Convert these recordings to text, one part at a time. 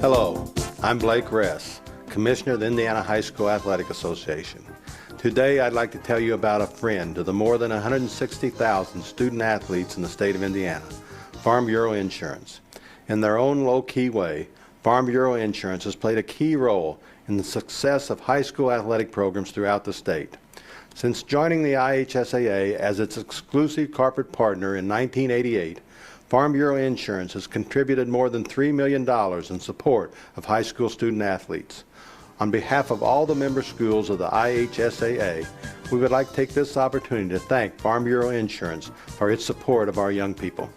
Hello, I'm Blake Ress, Commissioner of the Indiana High School Athletic Association. Today I'd like to tell you about a friend to the more than 160,000 student athletes in the state of Indiana, Farm Bureau Insurance. In their own low-key way, Farm Bureau Insurance has played a key role in the success of high school athletic programs throughout the state. Since joining the IHSAA as its exclusive corporate partner in 1988, Farm Bureau Insurance has contributed more than $3 million in support of high school student athletes. On behalf of all the member schools of the IHSAA, we would like to take this opportunity to thank Farm Bureau Insurance for its support of our young people.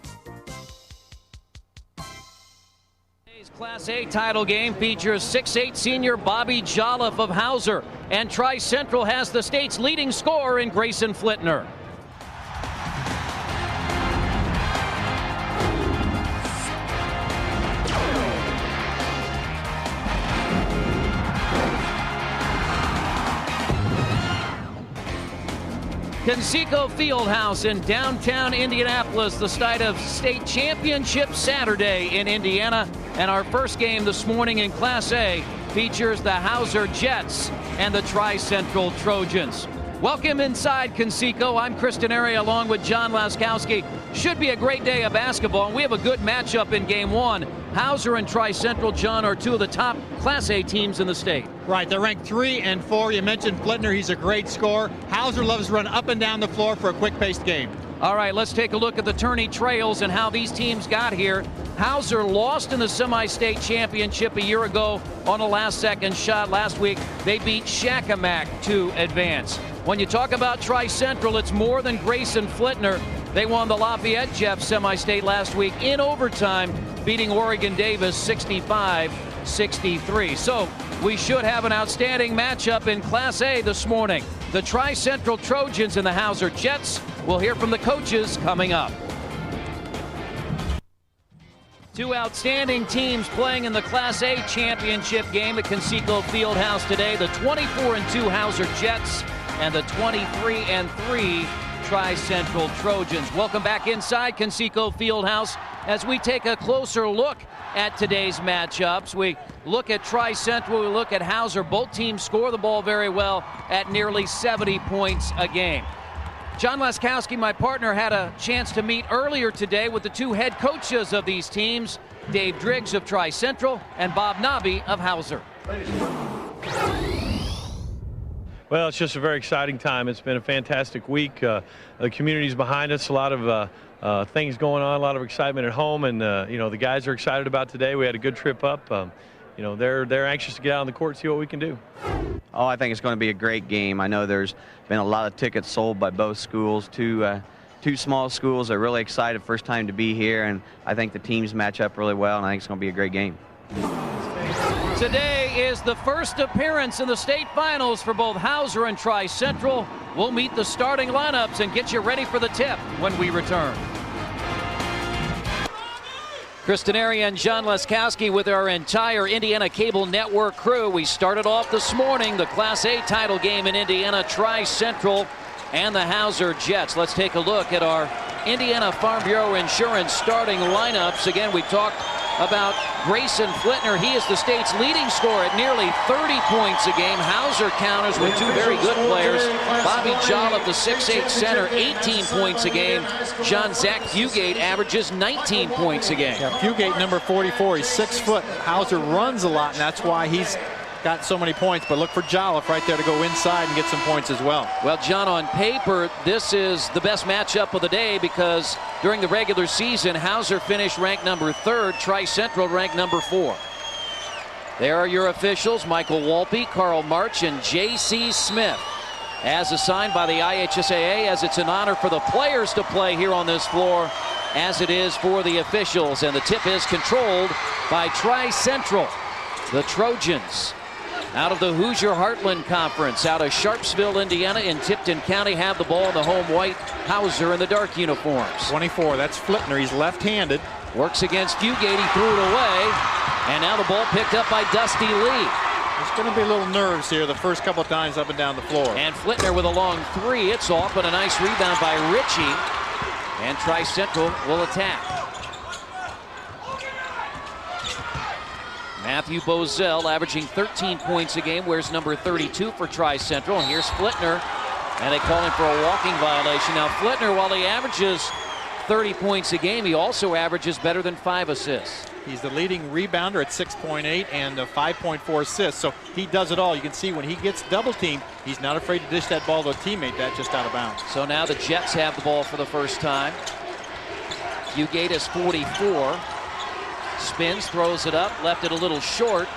Today's Class A title game features 6'8" senior Bobby Jolliffe of Hauser, and Tri-Central has the state's leading scorer in Grayson Flitner. Conseco Fieldhouse in downtown Indianapolis, the site of state championship Saturday in Indiana. And our first game this morning in Class A features the Hauser Jets and the Tri-Central Trojans. Welcome inside Conseco. I'm Kristen Area along with John Laskowski. Should be a great day of basketball, and we have a good matchup in game one. Hauser and Tri-Central, John, are two of the top Class A teams in the state. Right, they're ranked 3 and 4. You mentioned Flitner, he's a great scorer. Hauser loves to run up and down the floor for a quick-paced game. All right, let's take a look at the tourney trails and how these teams got here. Hauser lost in the semi-state championship a year ago on a last-second shot. Last week, they beat Shakamak to advance. When you talk about Tri-Central, it's more than Grayson Flitner. They won the Lafayette Jeff semi-state last week in overtime, beating Oregon Davis 65-63. So we should have an outstanding matchup in Class A this morning. The Tri-Central Trojans and the Hauser Jets. We'll hear from the coaches coming up. Two outstanding teams playing in the Class A championship game at Conseco Fieldhouse today. The 24-2 Hauser Jets and the 23-3 Tri-Central Trojans. Welcome back inside Conseco Fieldhouse as we take a closer look at today's matchups. We look at Tri-Central, we look at Hauser. Both teams score the ball very well at nearly 70 points a game. John Laskowski, my partner, had a chance to meet earlier today with the two head coaches of these teams, Dave Driggs of Tri-Central and Bob Nobby of Hauser. Well, it's just a very exciting time. It's been a fantastic week. The community's behind us, a lot of things going on, a lot of excitement at home, and the guys are excited about today. We had a good trip up. They're anxious to get out on the court and see what we can do. Oh, I think it's going to be a great game. I know there's been a lot of tickets sold by both schools. Two small schools are really excited, first time to be here, and I think the teams match up really well, and I think it's going to be a great game. Today is the first appearance in the state finals for both Hauser and Tri-Central. We'll meet the starting lineups and get you ready for the tip when we return. Kristen Area and John Laskowski with our entire Indiana Cable Network crew. We started off this morning the Class A title game in Indiana, Tri-Central and the Hauser Jets. Let's take a look at our Indiana Farm Bureau Insurance starting lineups. Again, we talked about Grayson Flitner. He is the state's leading scorer at nearly 30 points a game. Hauser counters with two very good players. Bobby Jolliffe, the 6'8" center, 18 points a game. Zach Fugate averages 19 points a game. Yeah, Fugate, number 44. He's 6 foot. Hauser runs a lot, and that's why he's got so many points, but look for Jolliffe right there to go inside and get some points as well. Well, John, on paper, this is the best matchup of the day because during the regular season, Hauser finished ranked number 3rd, Tri-Central ranked number 4. There are your officials, Michael Walpe, Carl March, and J.C. Smith. As assigned by the IHSAA, as it's an honor for the players to play here on this floor, as it is for the officials. And the tip is controlled by Tri-Central. The Trojans, out of the Hoosier Heartland Conference, out of Sharpsville, Indiana, in Tipton County, have the ball in the home white. Hauser in the dark uniforms. 24, that's Flitner. He's left-handed. Works against Fugate. He threw it away. And now the ball picked up by Dusty Lee. There's going to be a little nerves here the first couple of times up and down the floor. And Flitner with a long 3. It's off, but a nice rebound by Ritchie. And Tri-Central will attack. Matthew Bozell averaging 13 points a game, wears number 32 for Tri-Central. And here's Flitner, and they call him for a walking violation. Now Flitner, while he averages 30 points a game, he also averages better than 5 assists. He's the leading rebounder at 6.8 and 5.4 assists, so he does it all. You can see when he gets double teamed, he's not afraid to dish that ball to a teammate. That's just out of bounds. So now the Jets have the ball for the first time. Fugate is 44. Spins, throws it up, left it a little short.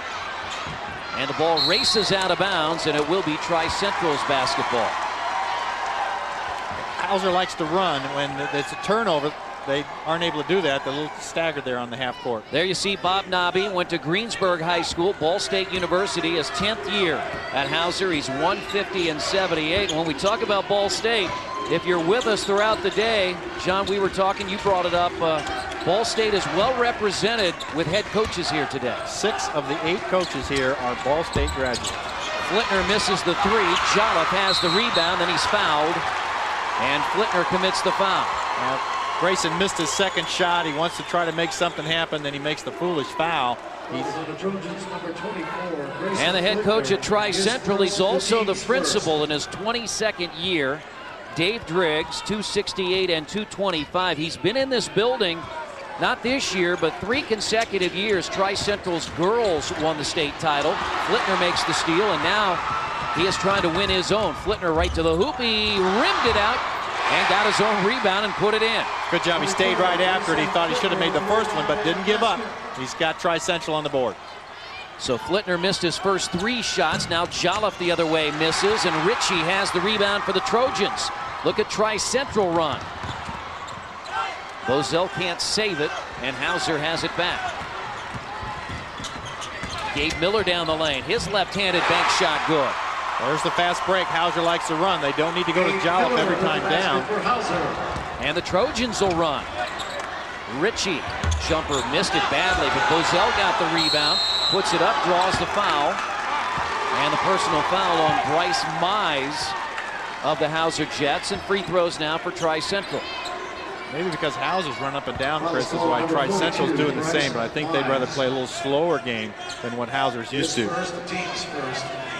And the ball races out of bounds, and it will be Tri-Central's basketball. Hauser likes to run. When it's a turnover, they aren't able to do that. They're a little staggered there on the half court. There you see Bob Nobby, went to Greensburg High School, Ball State University, his 10th year at Hauser. He's 150 and 78. When we talk about Ball State, if you're with us throughout the day, John, we were talking, you brought it up, Ball State is well represented with head coaches here today. 6 of the 8 coaches here are Ball State graduates. Flitner misses the 3. Jolliffe has the rebound, then he's fouled, and Flitner commits the foul. Grayson missed his second shot. He wants to try to make something happen, then he makes the foolish foul. And the head coach at Tri-Central, he's also the principal in his 22nd year. Dave Driggs, 268 and 225. He's been in this building, not this year, but 3 consecutive years. Tri-Central's girls won the state title. Flitner makes the steal, and now he is trying to win his own. Flitner right to the hoop. He rimmed it out and got his own rebound and put it in. Good job. He stayed right after it. He thought he should have made the first one, but didn't give up. He's got Tri-Central on the board. So Flitner missed his first 3 shots. Now Jolliffe the other way misses, and Ritchie has the rebound for the Trojans. Look at Tri-Central run. Bozell can't save it, and Hauser has it back. Gabe Miller down the lane. His left-handed bank shot good. There's the fast break. Hauser likes to run. They don't need to go to Jolliffe every time down. And the Trojans will run. Ritchie, jumper, missed it badly, but Bozell got the rebound, puts it up, draws the foul. And the personal foul on Bryce Mize of the Hauser Jets, and free throws now for Tri-Central. Maybe because Hauser's run up and down, Chris, is why Tri-Central's doing the same, but I think they'd rather play a little slower game than what Hauser's used to.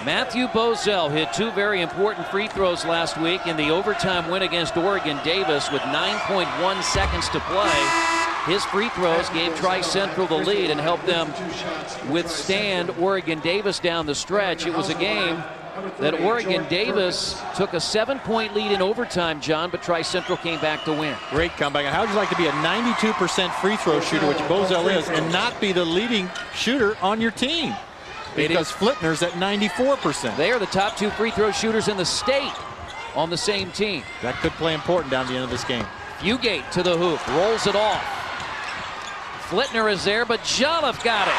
Matthew Bozell hit 2 very important free throws last week in the overtime win against Oregon Davis with 9.1 seconds to play. His free throws gave Tri-Central the lead and helped them withstand Oregon Davis down the stretch. It was a game that Oregon Davis took a 7-point lead in overtime, John, but Tri-Central came back to win. Great comeback. How would you like to be a 92% free throw shooter, which Bozell is, and not be the leading shooter on your team? Because Flitner's at 94%. They are the top 2 free throw shooters in the state on the same team. That could play important down the end of this game. Fugate to the hoop, rolls it off. Flitner is there, but Jolliffe got it.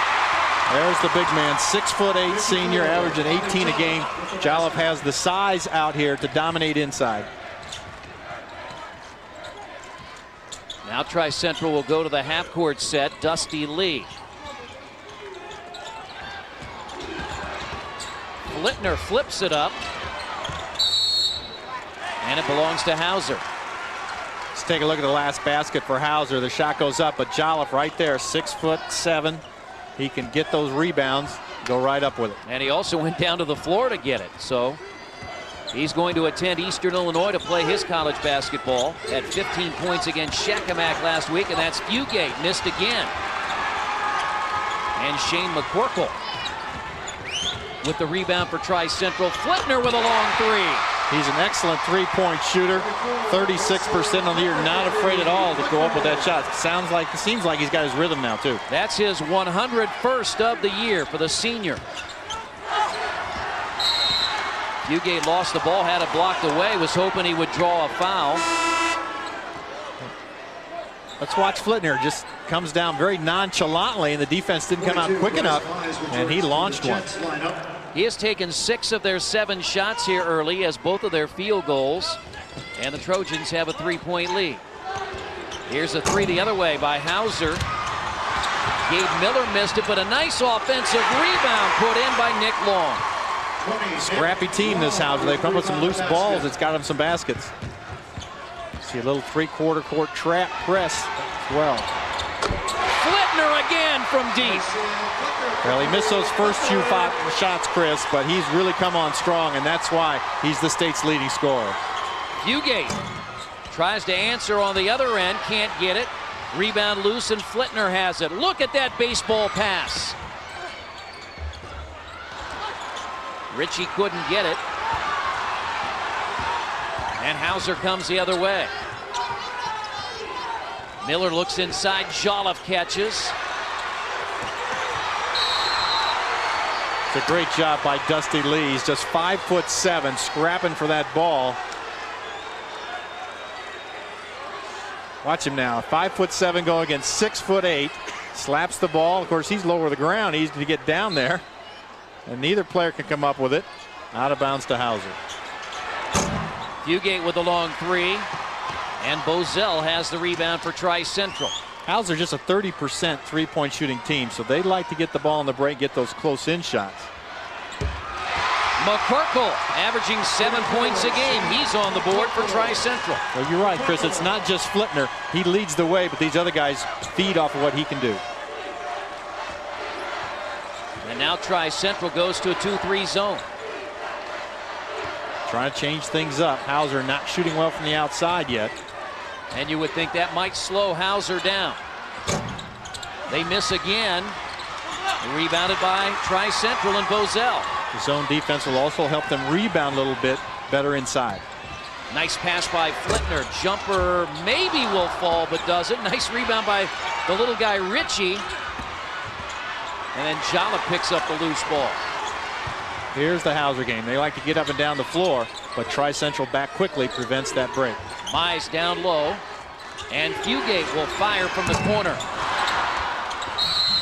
There's the big man, 6'8" senior, averaging 18 a game. Jolliffe has the size out here to dominate inside. Now Tri-Central will go to the half-court set. Dusty Lee. Flitner flips it up, and it belongs to Hauser. Let's take a look at the last basket for Hauser. The shot goes up, but Jolliffe right there, 6'7". He can get those rebounds, go right up with it. And he also went down to the floor to get it. So he's going to attend Eastern Illinois to play his college basketball. Had 15 points against Shakamak last week, and that's Fugate, missed again. And Shane McCorkle with the rebound for Tri-Central. Flitner with a long 3. He's an excellent 3-point shooter, 36% on the year, not afraid at all to go up with that shot. Seems like he's got his rhythm now too. That's his 101st of the year for the senior. Fugate lost the ball, had it blocked away, was hoping he would draw a foul. Let's watch Flitner. Just comes down very nonchalantly, and the defense didn't come out quick enough, and he launched one. He has taken 6 of their 7 shots here early, as both of their field goals, and the Trojans have a 3-point lead. Here's a 3 the other way by Hauser. Gabe Miller missed it, but a nice offensive rebound put in by Nick Long. Scrappy team, this Hauser. They come with some loose balls. It's got them some baskets. See a little 3/4 court trap press as well. Flip Flitner again from deep. Well, he missed those first few shots, Chris, but he's really come on strong, and that's why he's the state's leading scorer. Fugate tries to answer on the other end, can't get it. Rebound loose, and Flitner has it. Look at that baseball pass. Ritchie couldn't get it. And Hauser comes the other way. Miller looks inside, Jolliffe catches. It's a great job by Dusty Lee. He's just 5'7", scrapping for that ball. Watch him now, 5'7", going against 6'8", slaps the ball. Of course, he's lower to the ground, easy to get down there, and neither player can come up with it. Out of bounds to Hauser. Fugate with a long three, and Bozell has the rebound for Tri-Central. Hauser just a 30% three-point shooting team, so they like to get the ball in the break, get those close-in shots. McCorkle averaging 7 points a game. He's on the board for Tri-Central. Well, you're right, Chris. It's not just Flitner. He leads the way, but these other guys feed off of what he can do. And now Tri-Central goes to a 2-3 zone. Trying to change things up. Hauser not shooting well from the outside yet. And you would think that might slow Hauser down. They miss again. Rebounded by Tri-Central and Bozell. The zone defense will also help them rebound a little bit better inside. Nice pass by Flitner. Jumper maybe will fall, but doesn't. Nice rebound by the little guy Ritchie. And then Jolliffe picks up the loose ball. Here's the Hauser game. They like to get up and down the floor, but Tri-Central back quickly prevents that break. Mize down low, and Fugate will fire from the corner.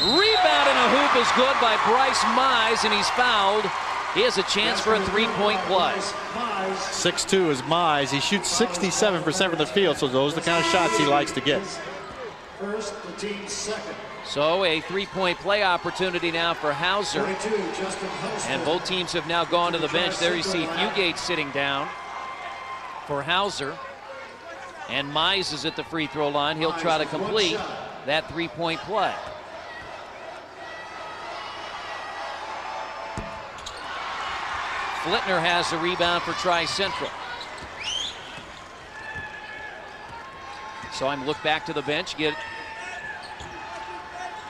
Rebound and a hoop is good by Bryce Mize, and he's fouled. He has a chance for a three-point play. 6'2" is Mize. He shoots 67% from the field, so those are the kind of shots he likes to get. So a three-point play opportunity now for Hauser. And both teams have now gone to the bench. There you see Fugate sitting down for Hauser. And Mize is at the free throw line. He'll try to complete that three-point play. Flitner has the rebound for Tri-Central. So I'm look back to the bench, get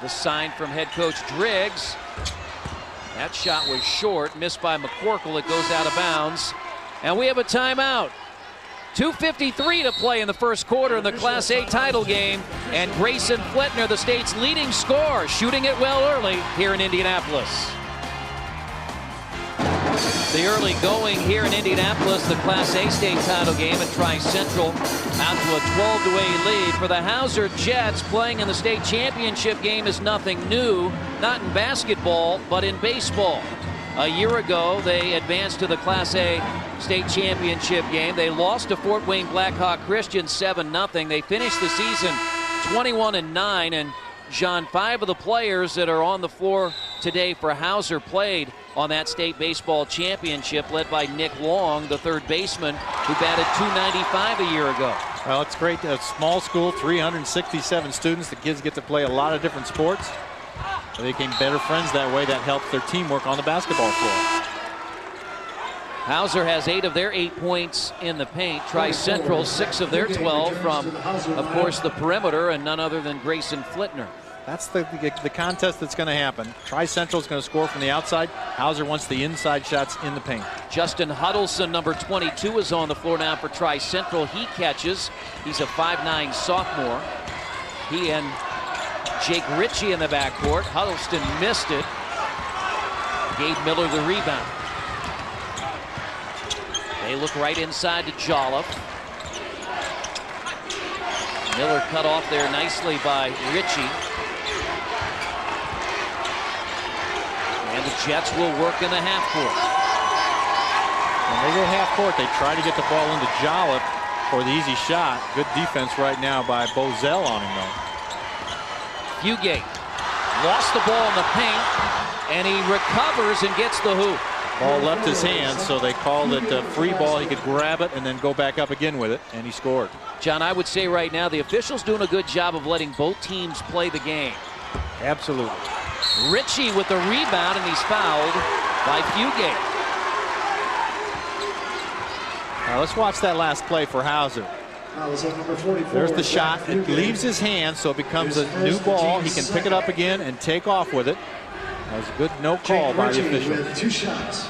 the sign from head coach Driggs. That shot was short, missed by McCorkle. It goes out of bounds. And we have a timeout. 2:53 to play in the first quarter in the Class A title game. And Grayson Flitner, the state's leading scorer, shooting it well early here in Indianapolis. The early going here in Indianapolis, the Class A state title game at Tri-Central, out to a 12-8 lead. For the Hauser Jets, playing in the state championship game is nothing new, not in basketball, but in baseball. A year ago, they advanced to the Class A state championship game. They lost to Fort Wayne Blackhawk Christian 7-0. They finished the season 21-9, and John, 5 of the players that are on the floor today for Hauser played on that state baseball championship, led by Nick Long, the third baseman, who batted .295 a year ago. Well, it's great. A small school, 367 students. The kids get to play a lot of different sports. They became better friends that way. That helps their teamwork on the basketball floor. Hauser has 8 of their 8 points in the paint. Tri-Central 6 of their 12 from, of course, the perimeter, and none other than Grayson Flitner. That's the contest that's going to happen. Tri-Central is going to score from the outside. Hauser wants the inside shots in the paint. Justin Huddleston, number 22, is on the floor now for Tri-Central. He catches. He's a 5'9" sophomore. He and Jake Ritchie in the backcourt. Huddleston missed it. Gave Miller the rebound. They look right inside to Jolliffe. Miller cut off there nicely by Ritchie. And the Jets will work in the half court. When they go half court, they try to get the ball into Jolliffe for the easy shot. Good defense right now by Bozell on him, though. Fugate lost the ball in the paint, and he recovers and gets the hoop. Ball left his hand, so they called it a free ball. He could grab it and then go back up again with it, and he scored. John, I would say right now the officials doing a good job of letting both teams play the game. Absolutely. Ritchie with the rebound, and he's fouled by Fugate. Now let's watch that last play for Hauser. There's the shot. It leaves his hand, so it becomes a new ball. He can pick it up again and take off with it. That was a good no call by the official. 2 shots.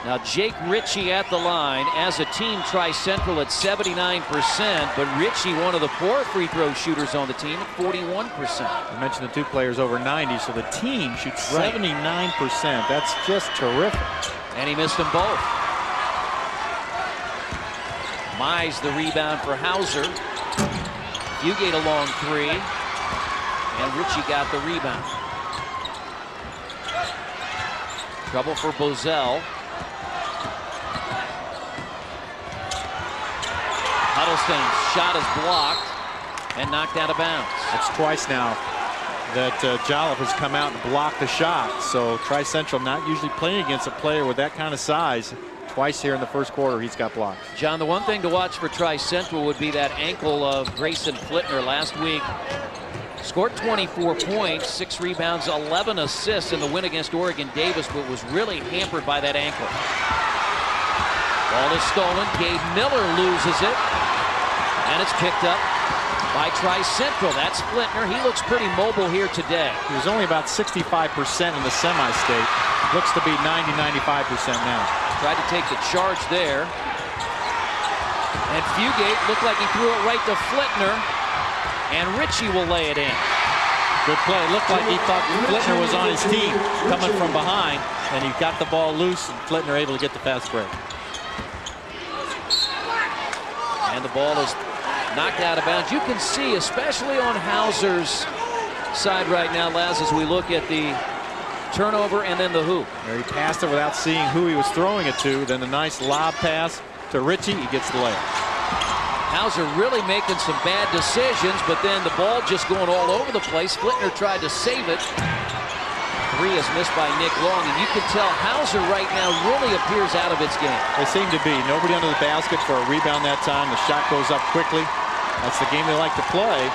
Now Jake Ritchie at the line. As a team, Tri-Central at 79%, but Ritchie, one of the poor free throw shooters on the team, at 41%. I mentioned the 2 players over 90, so the team shoots 79%. That's just terrific. And he missed them both. Mize the rebound for Hauser. Fugate a long 3. And Ritchie got the rebound. Trouble for Bozell. Huddleston's shot is blocked and knocked out of bounds. It's twice now that Jolliffe has come out and blocked the shot. So Tri-Central not usually playing against a player with that kind of size. Twice here in the first quarter he's got blocked. John, the one thing to watch for Tri-Central would be that ankle of Grayson Flittner last week. Scored 24 points, 6 rebounds, 11 assists in the win against Oregon Davis, but was really hampered by that ankle. Ball is stolen. Gabe Miller loses it. And it's picked up by Tri-Central. That's Flittner. He looks pretty mobile here today. He was only about 65% in the semi-state. Looks to be 90-95% now. Tried to take the charge there. And Fugate looked like he threw it right to Flittner. And Ritchie will lay it in. Good play. Looked like he thought Flittner was on his team coming from behind. And he got the ball loose, and Flittner able to get the fast break. And the ball is knocked out of bounds. You can see, especially on Hauser's side right now, Laz, as we look at the turnover and then the hoop. There he passed it without seeing who he was throwing it to. Then a nice lob pass to Ritchie. He gets the layup. Hauser really making some bad decisions, but then the ball just going all over the place. Flittner tried to save it. 3 is missed by Nick Long, and you can tell Hauser right now really appears out of its game. They seem to be. Nobody under the basket for a rebound that time. The shot goes up quickly. That's the game they like to play.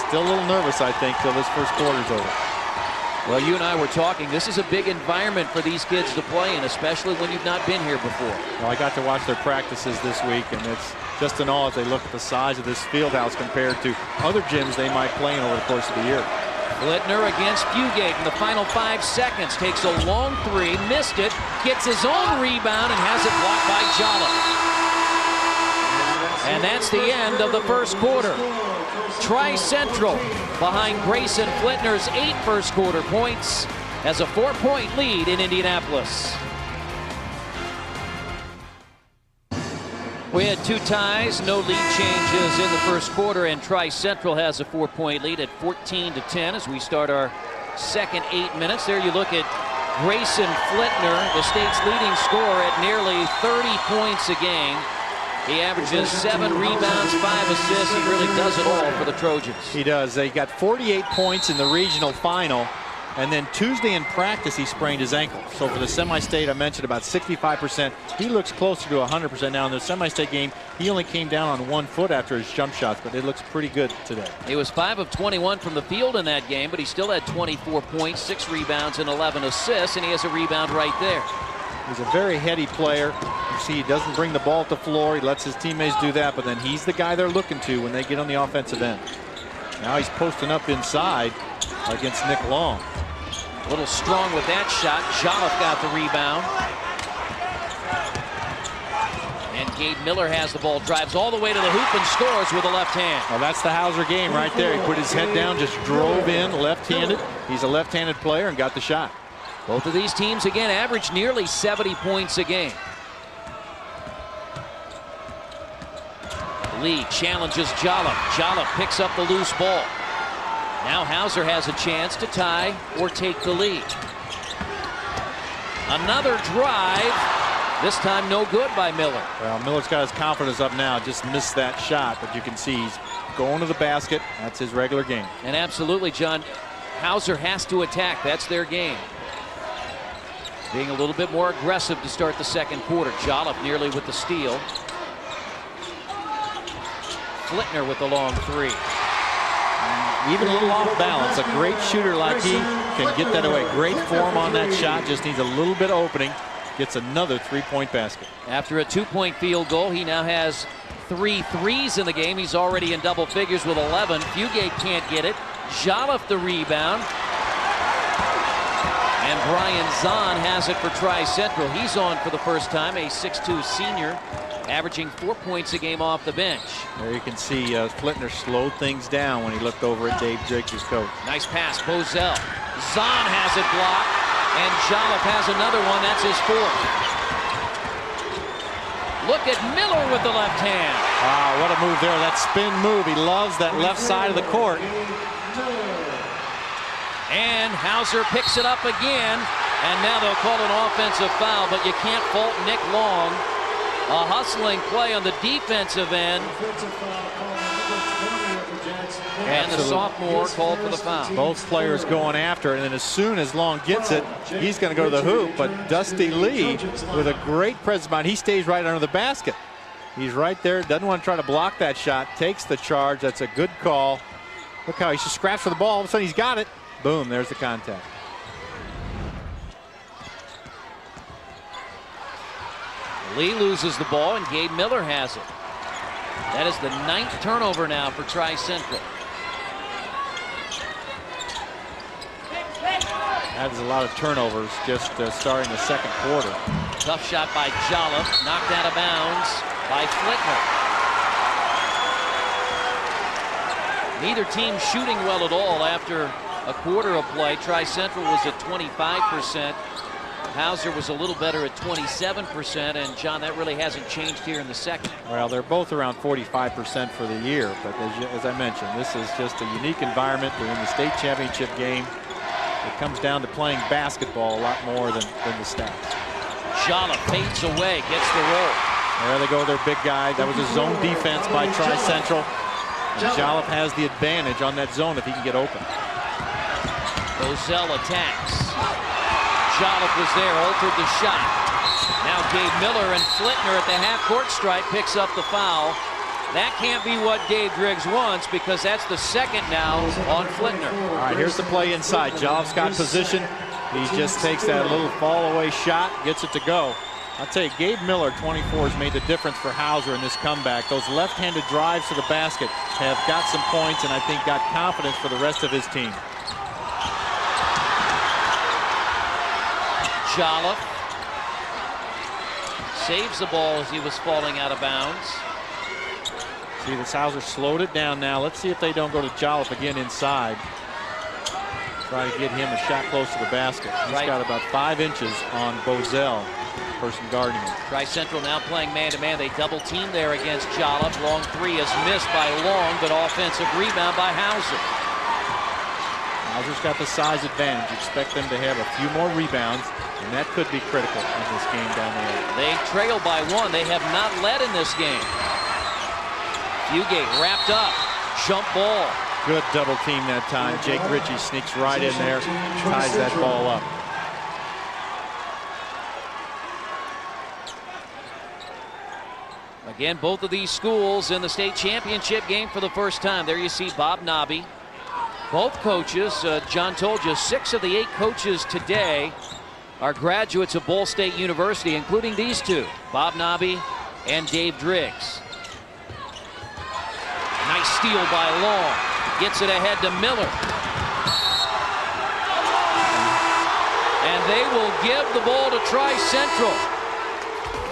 Still a little nervous, I think, till this first quarter's over. Well, you and I were talking. This is a big environment for these kids to play in, especially when you've not been here before. Well, I got to watch their practices this week, and it's just in awe as they look at the size of this field house compared to other gyms they might play in over the course of the year. Flittner against Fugate in the final 5 seconds. Takes a long 3, missed it, gets his own rebound, and has it blocked by Jolliffe. And that's the end of the first quarter. Tri-Central behind Grayson Flittner's 8 first quarter points has a 4-point lead in Indianapolis. We had 2 ties, no lead changes in the first quarter, and Tri-Central has a 4-point lead at 14-10 as we start our second 8 minutes. There you look at Grayson Flittner, the state's leading scorer at nearly 30 points a game. He averages 7 rebounds, 5 assists. He really does it all for the Trojans. He does. They got 48 points in the regional final. And then Tuesday in practice, he sprained his ankle. So for the semi-state, I mentioned about 65%. He looks closer to 100% now. In the semi-state game, he only came down on 1 foot after his jump shots, but it looks pretty good today. He was 5 of 21 from the field in that game, but he still had 24 points, 6 rebounds, and 11 assists, and he has a rebound right there. He's a very heady player. You see, he doesn't bring the ball to the floor. He lets his teammates do that, but then he's the guy they're looking to when they get on the offensive end. Now he's posting up inside against Nick Long. A little strong with that shot. Jolliffe got the rebound. And Gabe Miller has the ball, drives all the way to the hoop and scores with a left hand. Well, that's the Hauser game right there. He put his head down, just drove in left-handed. He's a left-handed player and got the shot. Both of these teams, again, average nearly 70 points a game. Lee challenges Jolliffe. Jolliffe picks up the loose ball. Now Hauser has a chance to tie or take the lead. Another drive. This time no good by Miller. Well, Miller's got his confidence up now. Just missed that shot, but you can see he's going to the basket. That's his regular game. And absolutely, John, Hauser has to attack. That's their game. Being a little bit more aggressive to start the second quarter. Jolliffe nearly with the steal. Flittner with the long 3. even a little off balance. A great shooter like he can get that away. Great form on that shot. Just needs a little bit of opening. Gets another three-point basket. After a 2-point field goal, he now has 3 threes in the game. He's already in double figures with 11. Fugate can't get it. Jolliffe the rebound. And Brian Zahn has it for Tri-Central. He's on for the first time, a 6'2 senior, averaging 4 points a game off the bench. There you can see Flittner slowed things down when he looked over at Dave Driggs' coach. Nice pass, Bozell. Zahn has it blocked, and Jolliffe has another one. That's his 4th. Look at Miller with the left hand. Wow, what a move there. That spin move. He loves that left side of the court. And Hauser picks it up again. And now they'll call an offensive foul, but you can't fault Nick Long. A hustling play on the defensive end. And the sophomore called for the foul. Both players going after it, and then as soon as Long gets it, he's going to go to the hoop. But Dusty Lee, with a great presence behind, he stays right under the basket. He's right there, doesn't want to try to block that shot, takes the charge. That's a good call. Look how he just scratched for the ball. All of a sudden he's got it. Boom, there's the contact. Lee loses the ball, and Gabe Miller has it. That is the 9th turnover now for Tri-Central. That is a lot of turnovers just starting the second quarter. Tough shot by Jolliffe, knocked out of bounds by Flittner. Neither team shooting well at all after a quarter of play. Tri-Central was at 25%. Hauser was a little better at 27%, and John, that really hasn't changed here in the second. Well, they're both around 45% for the year, but as I mentioned, this is just a unique environment. They're in the state championship game. It comes down to playing basketball a lot more than the stats. Jolliffe fades away, gets the roll. There they go, their big guy. That was a zone defense by Tri-Central. And Jolliffe has the advantage on that zone if he can get open. Bozell attacks. Jolliffe was there, altered the shot. Now Gabe Miller and Flittner at the half-court stripe picks up the foul. That can't be what Dave Driggs wants, because that's the second now on Flittner. All right, here's the play inside. Jolliffe's got position. He just takes that little fall-away shot, gets it to go. I'll tell you, Gabe Miller, 24, has made the difference for Hauser in this comeback. Those left-handed drives to the basket have got some points, and I think got confidence for the rest of his team. Jolliffe saves the ball as he was falling out of bounds. See, this Hauser slowed it down now. Let's see if they don't go to Jolliffe again inside. Try to get him a shot close to the basket. He's got about 5 inches on Bozell, person guarding him. Tri-Central now playing man-to-man. They double team there against Jolliffe. Long 3 is missed by Long, but offensive rebound by Hauser. Hauser's got the size advantage. Expect them to have a few more rebounds, and that could be critical in this game down there. They trail by 1. They have not led in this game. Fugate wrapped up. Jump ball. Good double team that time. Jake Ritchie sneaks right in there, ties that ball up. Again, both of these schools in the state championship game for the first time. There you see Bob Nobby. Both coaches, John told you, 6 of the 8 coaches today are graduates of Ball State University, including these 2, Bob Nobby and Dave Driggs. Nice steal by Long. Gets it ahead to Miller. And they will give the ball to Tri-Central.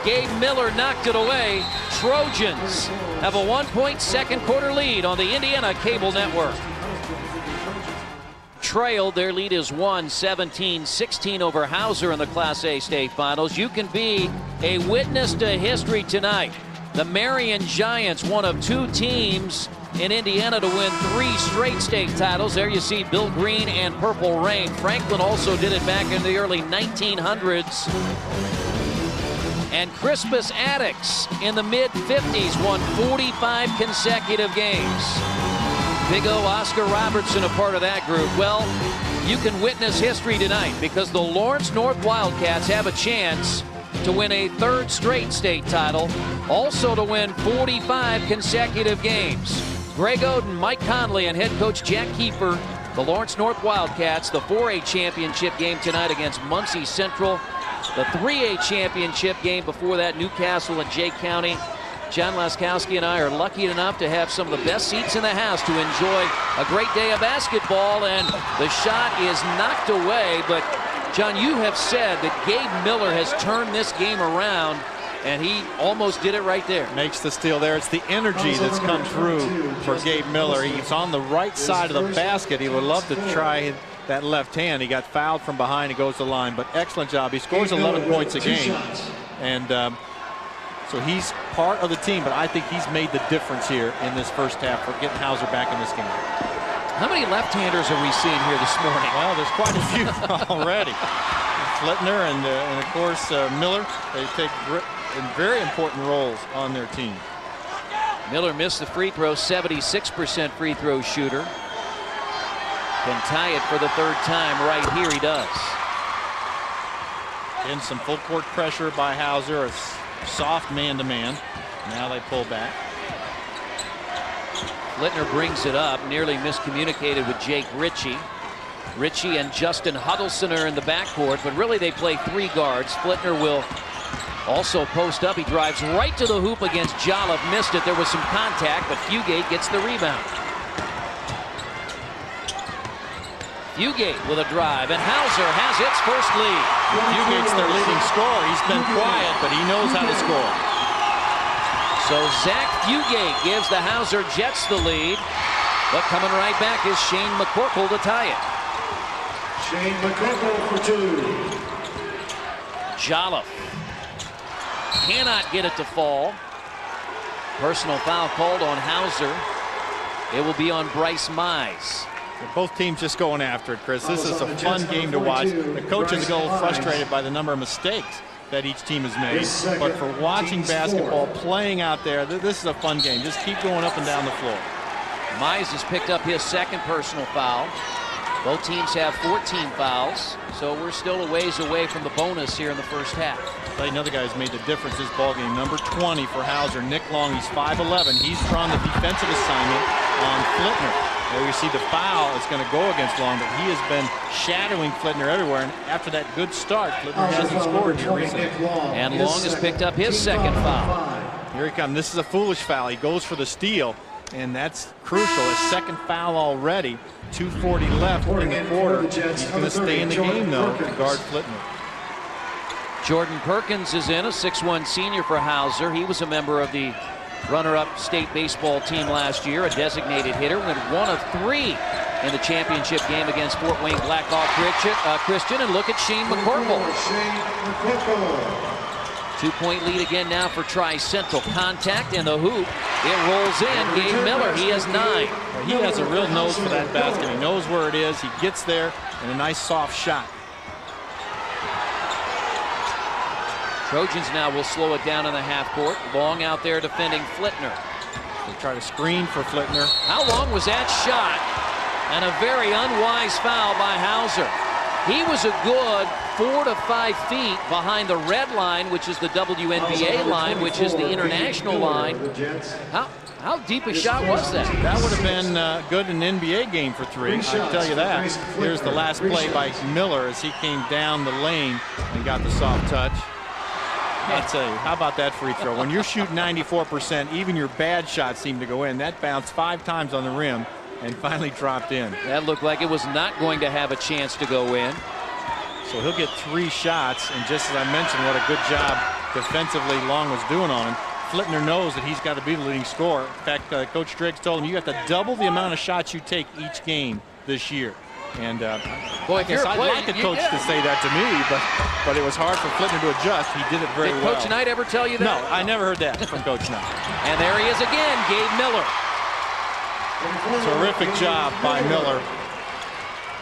Gabe Miller knocked it away. Trojans have a 1-point second quarter lead on the Indiana Cable Network. Trailed, their lead is 17-16 over Hauser in the Class A state finals. You can be a witness to history tonight. The Marion Giants, one of 2 teams in Indiana to win 3 straight state titles. There you see Bill Green and Purple Rain. Franklin also did it back in the early 1900s. And Crispus Attucks in the mid-50s won 45 consecutive games. Big O Oscar Robertson a part of that group. Well, you can witness history tonight, because the Lawrence North Wildcats have a chance to win a 3rd straight state title, also to win 45 consecutive games. Greg Oden, Mike Conley, and head coach Jack Kiefer. The Lawrence North Wildcats, the 4A championship game tonight against Muncie Central. The 3A championship game before that, Newcastle and Jay County. John Laskowski and I are lucky enough to have some of the best seats in the house to enjoy a great day of basketball, and the shot is knocked away. But John, you have said that Gabe Miller has turned this game around, and he almost did it right there. Makes the steal there. It's the energy that's come through for Gabe Miller. He's on the right side of the basket. He would love to try that left hand. He got fouled from behind. He goes to the line, but excellent job. He scores 11 points a game, and so he's part of the team, but I think he's made the difference here in this first half for getting Hauser back in this game. How many left-handers are we seeing here this morning? Well, there's quite a few already. Flittner and of course Miller, they take very important roles on their team. Miller missed the free throw, 76% free throw shooter. Can tie it for the third time right here. He does. And some full court pressure by Hauser. A soft man-to-man. Now they pull back. Flittner brings it up, nearly miscommunicated with Jake Ritchie. Ritchie and Justin Huddleston are in the backcourt, but really they play three guards. Flittner will also post up. He drives right to the hoop against Jolliffe. Missed it. There was some contact, but Fugate gets the rebound. Fugate with a drive, and Hauser has its first lead. Fugate's their leading scorer. He's been quiet, but he knows how to score. So Zach Fugate gives the Hauser Jets the lead, but coming right back is Shane McCorkle to tie it. Shane McCorkle for two. Jolliffe cannot get it to fall. Personal foul called on Hauser. It will be on Bryce Mize. Both teams just going after it, Chris. This is a fun game to watch. The coaches go frustrated by the number of mistakes that each team has made. But for watching basketball, playing out there, this is a fun game. Just keep going up and down the floor. Mize has picked up his second personal foul. Both teams have 14 fouls, so we're still a ways away from the bonus here in the first half. Another guy who's made the difference this ball game, number 20 for Hauser, Nick Long. He's 5'11". He's drawn the defensive assignment on Flittner. There you see the foul is going to go against Long, but he has been shadowing Flittner everywhere. And after that good start, Flittner hasn't scored here recently. And Long has picked up his second foul. Here he comes. This is a foolish foul. He goes for the steal, and that's crucial. His second foul already. 2:40 left in the quarter. He's going to stay in the game, though, to guard Flittner. Jordan Perkins is in, a 6'1" senior for Hauser. He was a member of the runner-up state baseball team last year, a designated hitter, went 1 of 3 in the championship game against Fort Wayne Blackhawk Christian. And look at Shane McCorkle. 2-point lead again now for Tri-Central. Contact in the hoop. It rolls in. Gabe Miller, he has 9. He has a real nose for that basket. He knows where it is. He gets there, and a nice soft shot. Trojans now will slow it down in the half court. Long out there defending Flittner. They try to screen for Flittner. How long was that shot? And a very unwise foul by Hauser. He was a good 4 to 5 feet behind the red line, which is the WNBA line, which is the international line. How deep a shot was that? That would have been good in an NBA game for 3. I can tell you that. Here's the last play by Miller as he came down the lane and got the soft touch. I'll tell you, how about that free throw? When you're shooting 94%, even your bad shots seem to go in. That bounced 5 times on the rim and finally dropped in. That looked like it was not going to have a chance to go in. So he'll get 3 shots, and just as I mentioned, what a good job defensively Long was doing on him. Flittner knows that he's got to be the leading scorer. In fact, Coach Driggs told him you have to double the amount of shots you take each game this year. And boy, I'd like a coach to say that to me, but it was hard for Flittner to adjust. He did it very well. Did Coach Knight ever tell you that? No, I never heard that from Coach Knight. And there he is again, Gabe Miller. Terrific job by Miller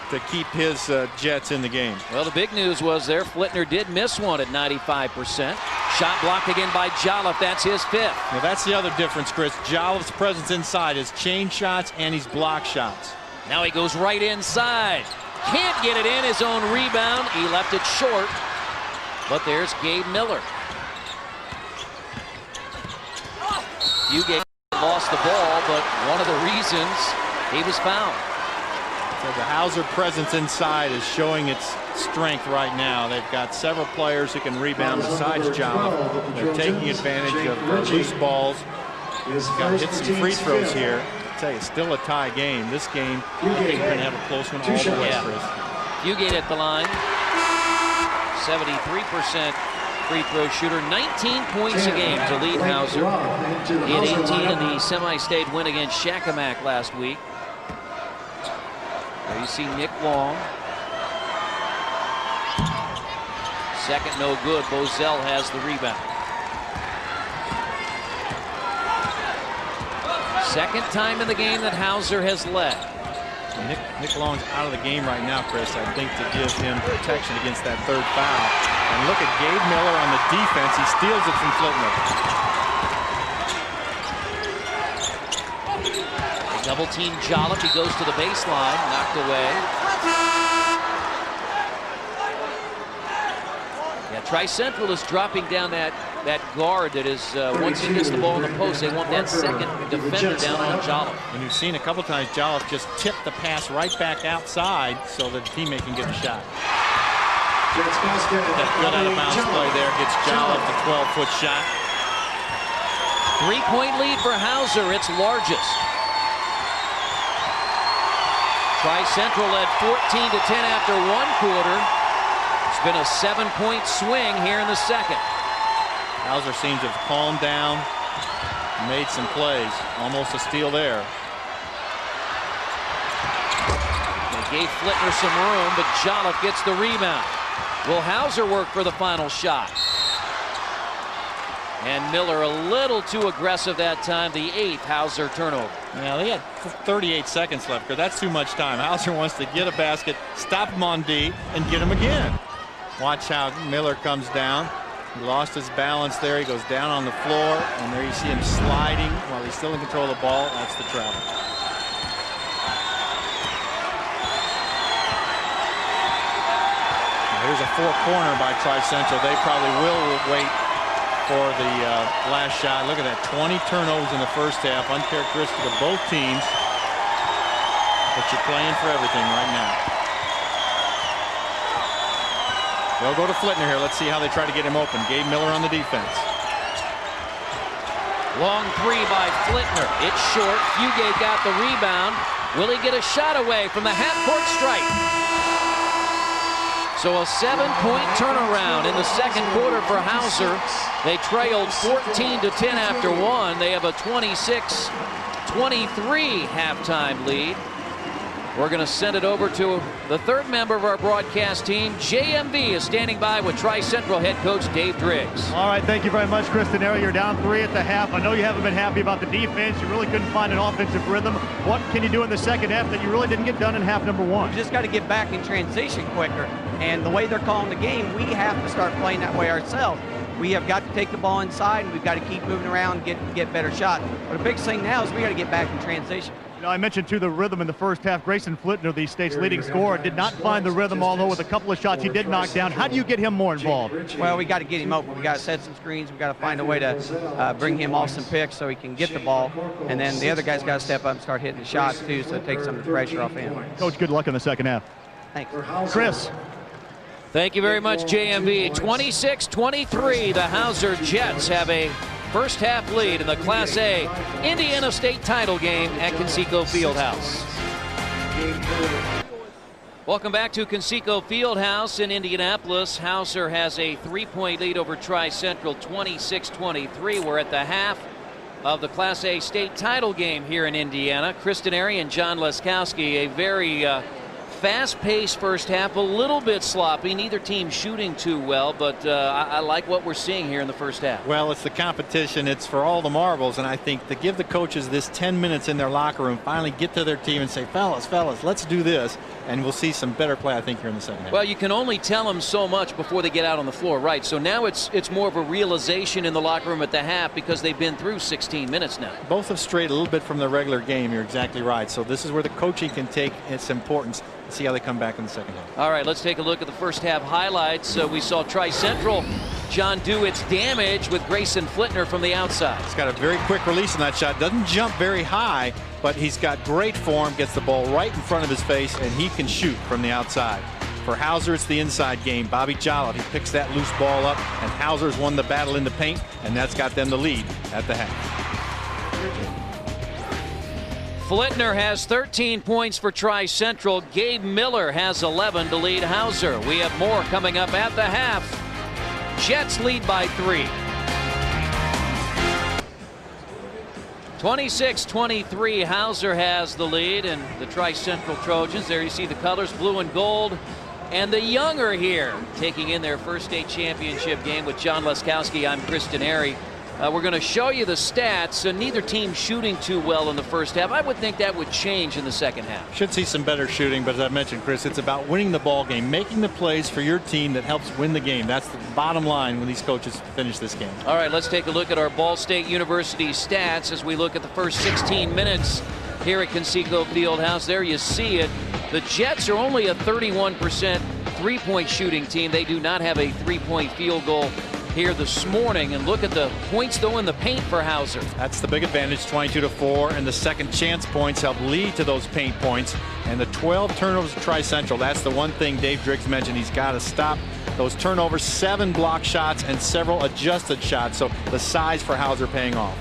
to keep his Jets in the game. Well, the big news was there, Flittner did miss one at 95%. Shot blocked again by Jolliffe. That's his 5th. Well, that's the other difference, Chris. Jolliffe's presence inside is chain shots and he's block shots. Now he goes right inside. Can't get it in. His own rebound. He left it short. But there's Gabe Miller. Fugate Lost the ball, but one of the reasons he was fouled. So the Hauser presence inside is showing its strength right now. They've got several players who can rebound besides Jolliffe. They're taking advantage of loose balls. He's got to hit some free throws here. I tell you, still a tie game. This game, I think we're going to have a close one all the way, Chris. Fugate at the line. 73% free throw shooter. 19 points a game to lead Hauser. He had 18 in the semi-state win against Shakamak last week. There you see Nick Long. Second no good. Bozell has the rebound. Second time in the game that Hauser has led. Nick Long's out of the game right now, Chris, I think, to give him protection against that third foul. And look at Gabe Miller on the defense. He steals it from Flitner. Double team Jolliffe. He goes to the baseline. Knocked away. Yeah, Tri-Central is dropping down that guard that is, once he gets the ball in the post, they want that second defender down on Jolliffe. And you've seen a couple times Jolliffe just tip the pass right back outside so that the teammate can get a shot. That good out of bounds play there gets Jolliffe the 12-foot shot. 3-point lead for Hauser, its largest. Tri-Central led 14-10 after one quarter. It's been a 7-point swing here in the second. Hauser seems to have calmed down, made some plays. Almost a steal there. They gave Flitner some room, but Jolliffe gets the rebound. Will Hauser work for the final shot? And Miller a little too aggressive that time. The 8th Hauser turnover. Yeah, they had 38 seconds left, because that's too much time. Hauser wants to get a basket, stop him on D, and get him again. Watch how Miller comes down. He lost his balance there. He goes down on the floor, and there you see him sliding while he's still in control of the ball. That's the travel. Here's a four-corner by Tri-Central. They probably will wait for the last shot. Look at that, 20 turnovers in the first half, uncharacteristic of both teams. But you're playing for everything right now. They'll go to Flitner here. Let's see how they try to get him open. Gabe Miller on the defense. Long three by Flitner. It's short. Fugate got the rebound. Will he get a shot away from the half-court stripe? So a 7-point turnaround in the second quarter for Hauser. They trailed 14-10 after one. They have a 26-23 halftime lead. We're going to send it over to the third member of our broadcast team. JMV is standing by with Tri-Central head coach Dave Driggs. All right, thank you very much, Chris Tenero. You're down 3 at the half. I know you haven't been happy about the defense. You really couldn't find an offensive rhythm. What can you do in the second half that you really didn't get done in half number one? You just got to get back in transition quicker. And the way they're calling the game, we have to start playing that way ourselves. We have got to take the ball inside, and we've got to keep moving around and get better shots. But the biggest thing now is we got to get back in transition. You know, I mentioned, too, the rhythm in the first half. Grayson Flitner, the state's leading scorer, did not find the rhythm, although with a couple of shots he did knock down. How do you get him more involved? Well, we got to get him open. We got to set some screens. We got to find a way to bring him off some picks so he can get the ball. And then the other guys got to step up and start hitting the shots, too, so it takes some of the pressure off him. Coach, good luck in the second half. Thanks. Chris. Thank you very much, JMV. 26-23, the Hauser Jets have a first half lead in the Class A Indiana State title game at Conseco Fieldhouse. Welcome back to Conseco Fieldhouse in Indianapolis. Hauser has a 3-point lead over Tri-Central, 26-23. We're at the half of the Class A state title game here in Indiana. Kristen Airy and John Leskowski, a very fast-paced first half, a little bit sloppy. Neither team shooting too well, but I like what we're seeing here in the first half. Well, it's the competition. It's for all the marbles, and I think to give the coaches this 10 minutes in their locker room, finally get to their team and say, fellas, let's do this, and we'll see some better play, I think, here in the second half. Well, you can only tell them so much before they get out on the floor, right? So now it's more of a realization in the locker room at the half because they've been through 16 minutes now. Both have strayed a little bit from the regular game. You're exactly right. So this is where the coaching can take its importance. See how they come back in the second half. All right, let's take a look at the first half highlights. We saw Tri-Central John, do its damage with Grayson Flitner from the outside. He's got a very quick release on that shot. Doesn't jump very high, but he's got great form, gets the ball right in front of his face, and he can shoot from the outside. For Hauser, it's the inside game. Bobby Jolliffe, he picks that loose ball up, and Hauser's won the battle in the paint, and that's got them the lead at the half. Flitner has 13 points for Tri-Central. Gabe Miller has 11 to lead Hauser. We have more coming up at the half. Jets lead by 3. 26-23, Hauser has the lead, and the Tri-Central Trojans, there you see the colors, blue and gold. And the young are here, taking in their first state championship game with John Leskowski. I'm Chris Denary. We're going to show you the stats. Neither team shooting too well in the first half. I would think that would change in the second half. Should see some better shooting, but as I mentioned, Chris, it's about winning the ball game, making the plays for your team that helps win the game. That's the bottom line when these coaches finish this game. All right, let's take a look at our Ball State University stats as we look at the first 16 minutes here at Conseco Fieldhouse. There you see it. The Jets are only a 31% three-point shooting team. They do not have a three-point field goal here this morning. And look at the points though in the paint for Hauser. That's the big advantage, 22-4, and the second chance points help lead to those paint points. And the 12 turnovers of Tri-Central, that's the one thing Dave Driggs mentioned. He's got to stop those turnovers. 7 block shots and several adjusted shots. So the size for Hauser paying off.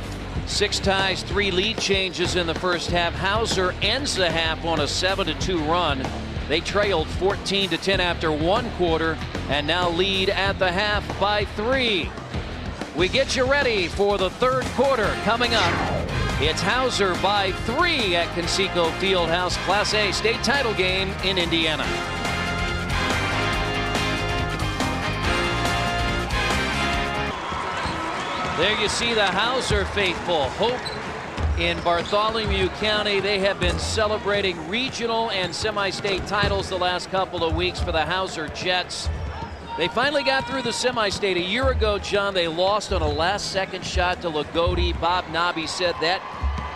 6 ties, 3 lead changes in the first half. Hauser ends the half on a 7-2 run. They trailed 14-10 after 1 quarter and now lead at the half by 3. We get you ready for the third quarter coming up. It's Hauser by 3 at Conseco Fieldhouse, Class A state title game in Indiana. There you see the Hauser faithful. Hope in Bartholomew County. They have been celebrating regional and semi-state titles the last couple of weeks for the Hauser Jets. They finally got through the semi-state. A year ago, John, they lost on a last-second shot to Lagodi. Bob Nobby said that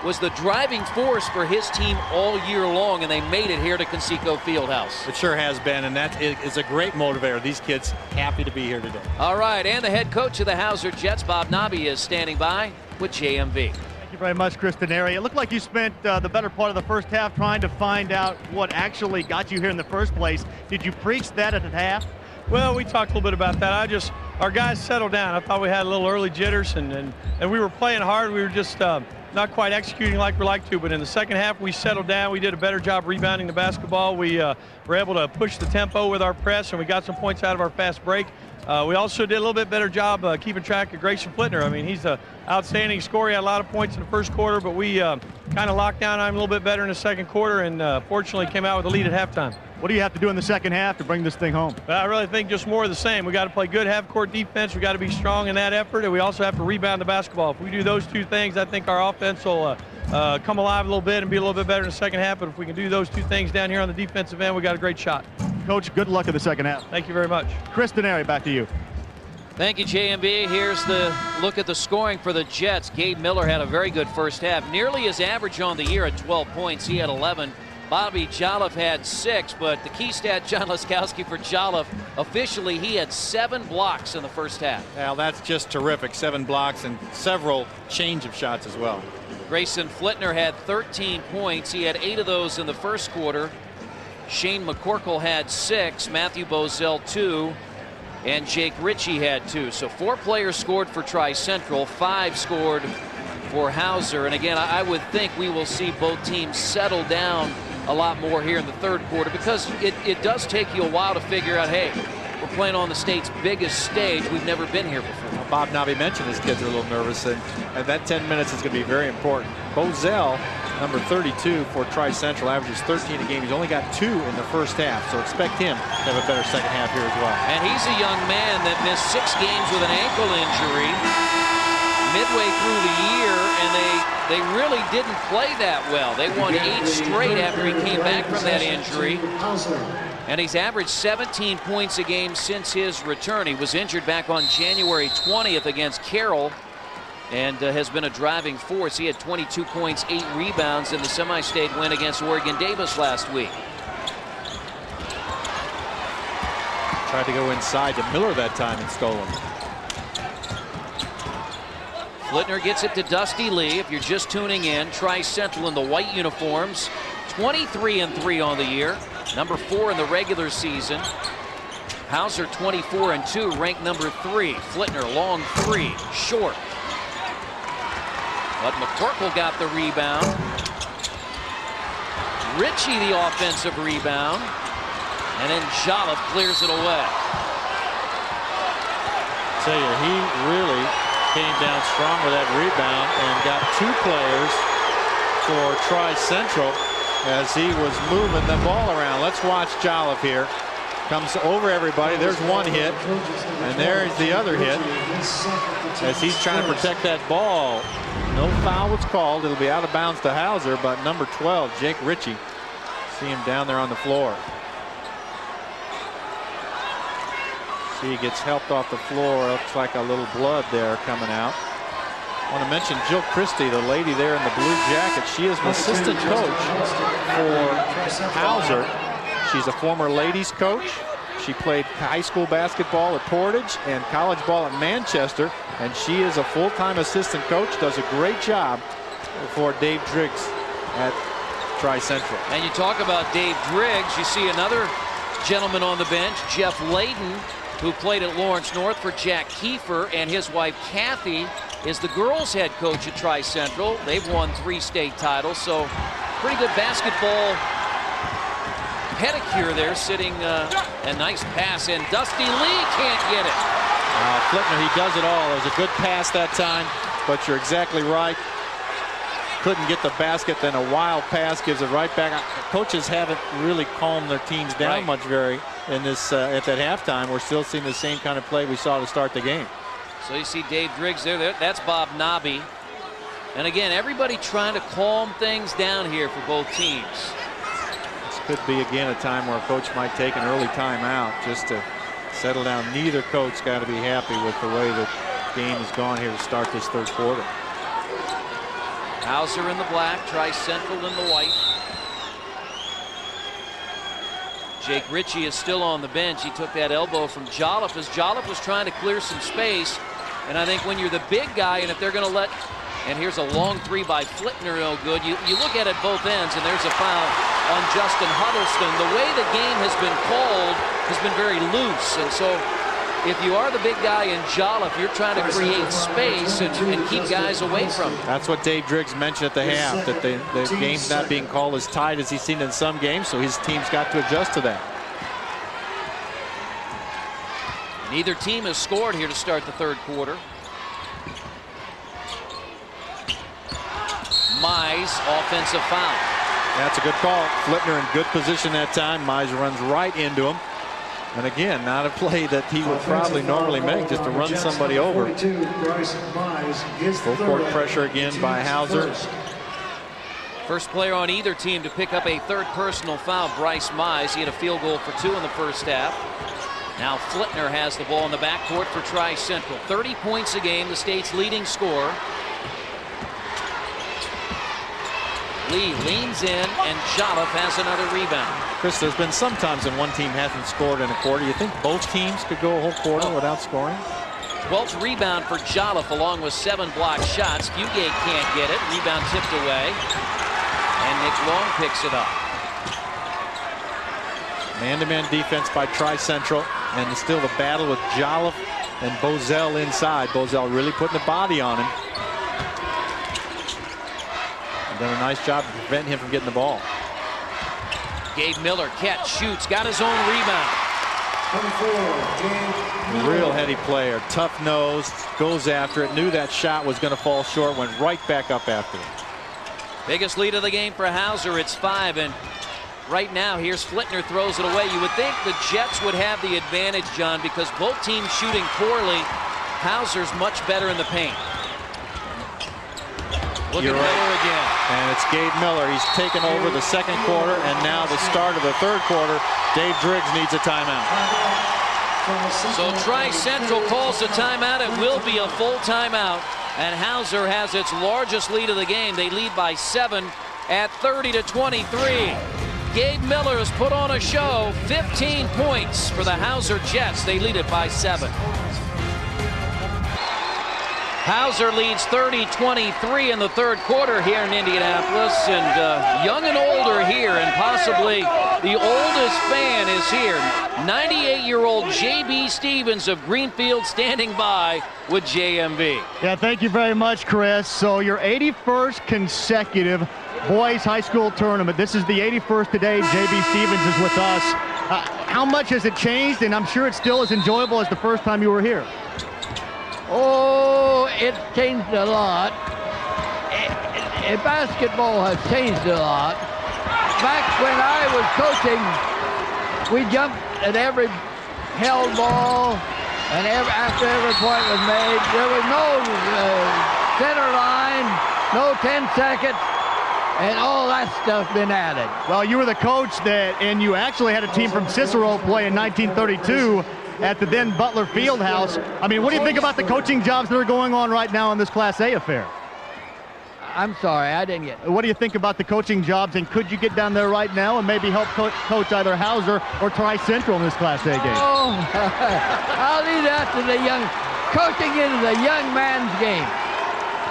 was the driving force for his team all year long, and they made it here to Conseco Fieldhouse. It sure has been, and that is a great motivator. These kids happy to be here today. All right, and the head coach of the Hauser Jets, Bob Nobby, is standing by with JMV. Thank you very much, Chris Denary. It looked like you spent the better part of the first half trying to find out what actually got you here in the first place. Did you preach that at the half? Well, we talked a little bit about that. Our guys settled down. I thought we had a little early jitters, and we were playing hard. We were just not quite executing like we like to, but in the second half we settled down. We did a better job rebounding the basketball. We were able to push the tempo with our press, and we got some points out of our fast break. We also did a little bit better job keeping track of Grayson Flitner. I mean, he's an outstanding scorer. He had a lot of points in the first quarter, but we kind of locked down on him a little bit better in the second quarter, and fortunately came out with a lead at halftime. What do you have to do in the second half to bring this thing home? Well, I really think just more of the same. We got to play good half-court defense. We got to be strong in that effort, and we also have to rebound the basketball. If we do those two things, I think our offense will come alive a little bit and be a little bit better in the second half. But if we can do those two things down here on the defensive end, we got a great shot. Coach, good luck in the second half. Thank you very much. Chris Denary, back to you. Thank you, JMB. Here's the look at the scoring for the Jets. Gabe Miller had a very good first half. Nearly his average on the year at 12 points. He had 11. Bobby Jolliffe had 6, but the key stat, John Leskowski, for Jolliffe, officially he had 7 blocks in the first half. Well, that's just terrific. 7 blocks and several change of shots as well. Grayson Flitner had 13 points. He had 8 of those in the first quarter. Shane McCorkle had 6, Matthew Bozell 2, and Jake Ritchie had 2. So 4 players scored for Tri-Central, 5 scored for Hauser. And again, I would think we will see both teams settle down a lot more here in the third quarter, because it does take you a while to figure out, hey, we're playing on the state's biggest stage. We've never been here before. Well, Bob Nobby mentioned his kids are a little nervous, and that 10 minutes is going to be very important. Bozell, number 32 for Tri-Central, averages 13 a game. He's only got 2 in the first half, so expect him to have a better second half here as well. And he's a young man that missed 6 games with an ankle injury midway through the year, and they really didn't play that well. They won 8 straight after he came back from that injury. And he's averaged 17 points a game since his return. He was injured back on January 20th against Carroll, and has been a driving force. He had 22 points, 8 rebounds in the semi-state win against Oregon Davis last week. Tried to go inside to Miller that time and stole him. Flittner gets it to Dusty Lee. If you're just tuning in, Tri-Central in the white uniforms, 23-3 on the year, number 4 in the regular season. Hauser 24-2, ranked number 3. Flittner long 3, short. But McCorkle got the rebound. Ritchie the offensive rebound. And then Jolliffe clears it away. Tell you, he really came down strong with that rebound and got 2 players for Tri-Central as he was moving the ball around. Let's watch Jolliffe here. Comes over everybody. There's one hit, and there's the other hit as he's trying to protect that ball. No foul was called. It'll be out of bounds to Hauser, but number 12, Jake Ritchie, see him down there on the floor. See, he gets helped off the floor. Looks like a little blood there coming out. I want to mention Jill Christie, the lady there in the blue jacket. She is an assistant coach for Hauser. She's a former ladies coach. She played high school basketball at Portage and college ball at Manchester, and she is a full-time assistant coach. Does a great job for Dave Driggs at Tri-Central. And you talk about Dave Driggs, you see another gentleman on the bench, Jeff Layden, who played at Lawrence North for Jack Kiefer, and his wife Kathy is the girls head coach at Tri-Central. They've won 3 state titles, so pretty good basketball pedicure there, sitting a nice pass, and Dusty Lee can't get it. Flittner, he does it all. It was a good pass that time, but you're exactly right. Couldn't get the basket, then a wild pass gives it right back. Coaches haven't really calmed their teams down much in this at that halftime. We're still seeing the same kind of play we saw to start the game. So you see Dave Driggs there. That's Bob Nobby. And again, everybody trying to calm things down here for both teams. This could be again a time where a coach might take an early timeout just to settle down. Neither coach got to be happy with the way the game has gone here to start this third quarter. Hauser in the black, Tri-Central in the white. Jake Ritchie is still on the bench. He took that elbow from Jolliffe as Jolliffe was trying to clear some space. And I think when you're the big guy, and if they're going to let, and here's a long 3 by Flittner, no good. You look at it both ends, and there's a foul on Justin Huddleston. The way the game has been called has been very loose, and so if you are the big guy in Jolliffe, you're trying to create space and keep guys away from it. That's what Dave Driggs mentioned at the half, that the game's not being called as tight as he's seen in some games, so his team's got to adjust to that. Neither team has scored here to start the third quarter. Mize, offensive foul. That's a good call. Flittner in good position that time. Mize runs right into him. And again, not a play that he would probably normally make, just to run somebody over. Full court pressure again by Hauser. First player on either team to pick up a third personal foul, Bryce Mize. He had a field goal for 2 in the first half. Now Flittner has the ball in the backcourt for Tri-Central. 30 points a game, the state's leading scorer. Lee leans in, and Jolliffe has another rebound. Chris, there's been some times when one team hasn't scored in a quarter. You think both teams could go a whole quarter without scoring? 12th rebound for Jolliffe, along with 7 blocked shots. Fugate can't get it. Rebound tipped away. And Nick Long picks it up. Man-to-man defense by Tri-Central. And still the battle with Jolliffe and Bozell inside. Bozell really putting the body on him. Done a nice job of preventing him from getting the ball. Gabe Miller catch, shoots, got his own rebound. Real heady player, tough-nosed, goes after it, knew that shot was going to fall short, went right back up after it. Biggest lead of the game for Hauser, it's 5, and right now here's Flittner, throws it away. You would think the Jets would have the advantage, John, because both teams shooting poorly. Hauser's much better in the paint. Look at Miller again. And it's Gabe Miller. He's taken over the second quarter, and now the start of the third quarter. Dave Driggs needs a timeout. So Tri-Central calls a timeout. It will be a full timeout. And Hauser has its largest lead of the game. They lead by 7 at 30-23. Gabe Miller has put on a show. 15 points for the Hauser Jets. They lead it by 7. Hauser leads 30-23 in the third quarter here in Indianapolis, and young and older here, and possibly the oldest fan is here. 98-year-old J.B. Stevens of Greenfield standing by with JMV. Yeah, thank you very much, Chris. So your 81st consecutive boys high school tournament. This is the 81st today. J.B. Stevens is with us. How much has it changed? And I'm sure it's still as enjoyable as the first time you were here. Oh, it's changed a lot. Basketball has changed a lot. Back when I was coaching, we jumped at every held ball, and after every point was made, there was no center line, no 10 seconds, and all that stuff been added. Well, you were the coach and you actually had a team from Cicero play in 1932 at the then Butler Fieldhouse. I mean, what do you think about the coaching jobs that are going on right now in this Class A affair? I'm sorry, I didn't get it. What do you think about the coaching jobs, and could you get down there right now and maybe help coach either Hauser or Tri Central in this Class A game? Oh, I'll leave that to the young. Coaching is a young man's game.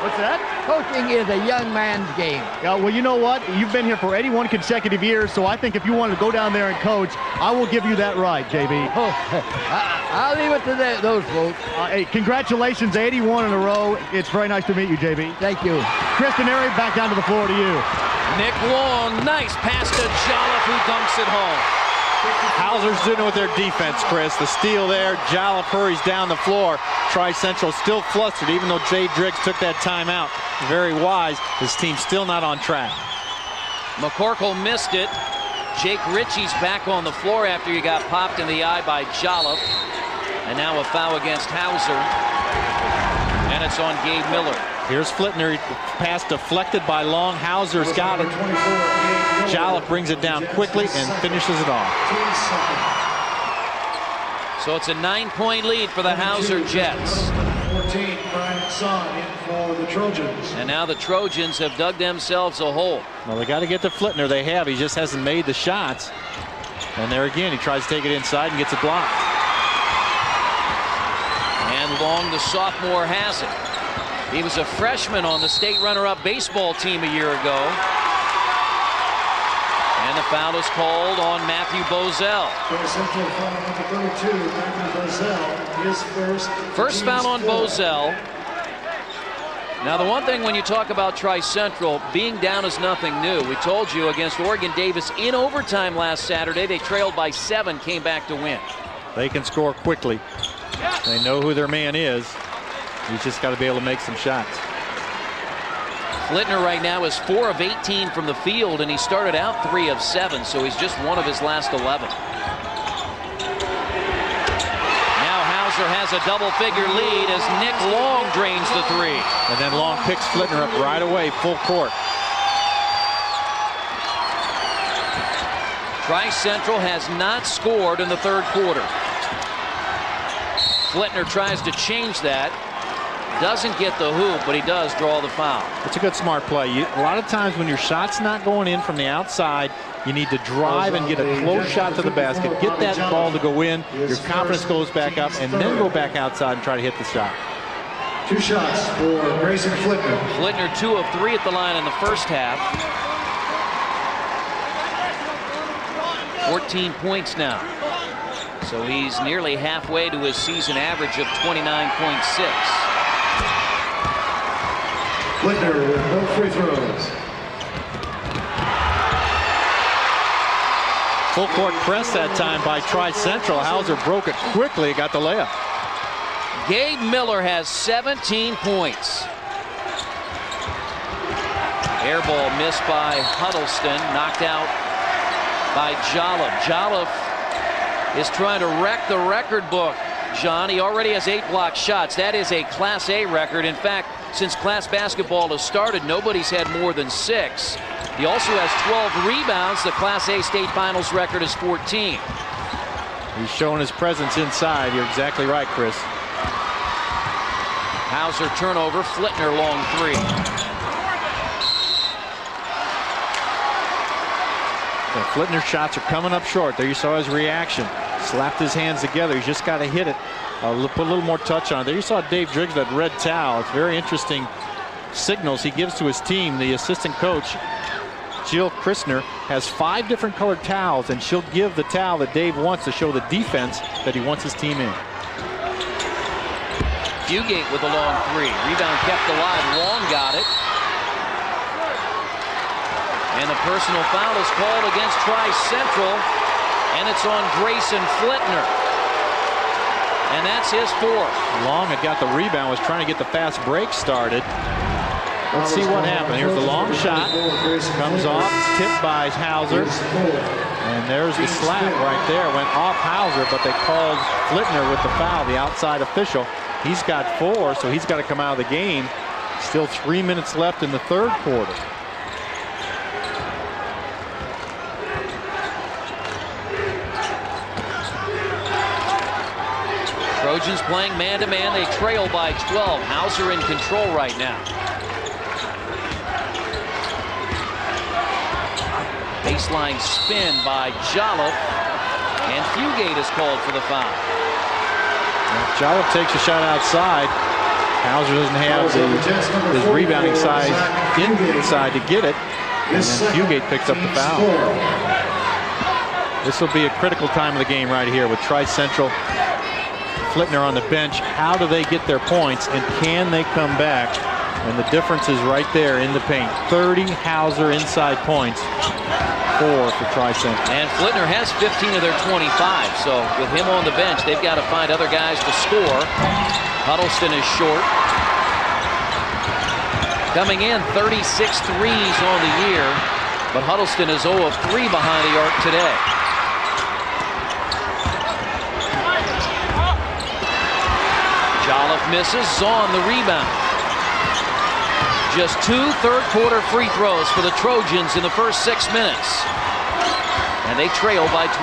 What's that? Coaching is a young man's game. Yeah, well, you know what? You've been here for 81 consecutive years, so I think if you want to go down there and coach, I will give you that right, JB. Oh, I'll leave it to those folks. Hey, congratulations, 81 in a row. It's very nice to meet you, JB. Thank you. Kristen Airy, back down to the floor to you. Nick Long, nice pass to Jolliffe, who dunks it home. Hauser's doing it with their defense, Chris. The steal there. Jolliffe hurries down the floor. Tri-Central still flustered, even though Jay Driggs took that timeout. Very wise. His team's still not on track. McCorkle missed it. Jake Ritchie's back on the floor after he got popped in the eye by Jolliffe. And now a foul against Hauser. And it's on Gabe Miller. Here's Flittner. Pass deflected by Long. Hauser's got it. Jolliffe brings it down quickly and finishes it off. So it's a 9-point lead for the Hauser Jets. 14, Brian Son in for the Trojans. And now the Trojans have dug themselves a hole. Well, they got to get to Flittner. They have. He just hasn't made the shots. And there again, he tries to take it inside and gets it blocked. And Long, the sophomore, has it. He was a freshman on the state runner-up baseball team a year ago. And the foul is called on Matthew Bozell. Central foul number 32, Matthew Bozell, his First foul on Bozell. Now, the one thing when you talk about Tri-Central, being down is nothing new. We told you against Oregon Davis in overtime last Saturday, they trailed by 7, came back to win. They can score quickly. They know who their man is. He's just got to be able to make some shots. Flittner right now is 4 of 18 from the field, and he started out 3 of 7, so he's just 1 of his last 11. Now Hauser has a double-figure lead as Nick Long drains the 3. And then Long picks Flittner up right away, full court. Tri-Central has not scored in the third quarter. Flittner tries to change that. Doesn't get the hoop, but he does draw the foul. It's a good smart play. A lot of times when your shot's not going in from the outside, you need to drive and get a close shot to the basket, get that ball to go in, your confidence goes back up, and then go back outside and try to hit the shot. 2 shots for Grayson Flittner. Flittner 2 of 3 at the line in the first half. 14 points now. So he's nearly halfway to his season average of 29.6. Flittner with no free throws. Full court press that time by Tri-Central. Hauser broke it quickly, got the layup. Gabe Miller has 17 points. Air ball missed by Huddleston, knocked out by Jolliffe. Jolliffe is trying to wreck the record book, John. He already has 8 blocked shots. That is a Class A record. In fact, since class basketball has started, nobody's had more than 6. He also has 12 rebounds. The Class A state finals record is 14. He's showing his presence inside. You're exactly right, Chris. Hauser turnover. Flittner long 3. The Flittner shots are coming up short. There you saw his reaction. Slapped his hands together. He's just got to hit it. put a little more touch on it. There you saw Dave Driggs, that red towel. It's very interesting signals he gives to his team. The assistant coach, Jill Christner, has 5 different colored towels, and she'll give the towel that Dave wants to show the defense that he wants his team in. Fugate with a long 3. Rebound kept alive. Long got it. And the personal foul is called against Tri-Central, and it's on Grayson Flitner. And that's his 4th. Long had got the rebound, was trying to get the fast break started. Let's see what happened. Here's the long shot. Comes off, tipped by Hauser. And there's the slap right there. Went off Hauser, but they called Flitner with the foul, the outside official. He's got 4, so he's got to come out of the game. Still 3 minutes left in the 3rd quarter. Trojans playing man-to-man. They trail by 12. Hauser in control right now. Baseline spin by Jolliffe, and Fugate is called for the foul. Jolliffe takes a shot outside. Hauser doesn't have his rebounding size inside to get it, and then Fugate picks up the foul. This will be a critical time of the game right here with Tri-Central. Flitner on the bench. How do they get their points, and can they come back? And the difference is right there in the paint. 30 Hauser inside points, 4 for Tri-Central. And Flitner has 15 of their 25, so with him on the bench, they've got to find other guys to score. Huddleston is short. Coming in, 36 threes on the year, but Huddleston is 0 of 3 behind the arc today. Jolliffe misses, on the rebound. Just 2 third-quarter free throws for the Trojans in the first 6 minutes. And they trail by 12.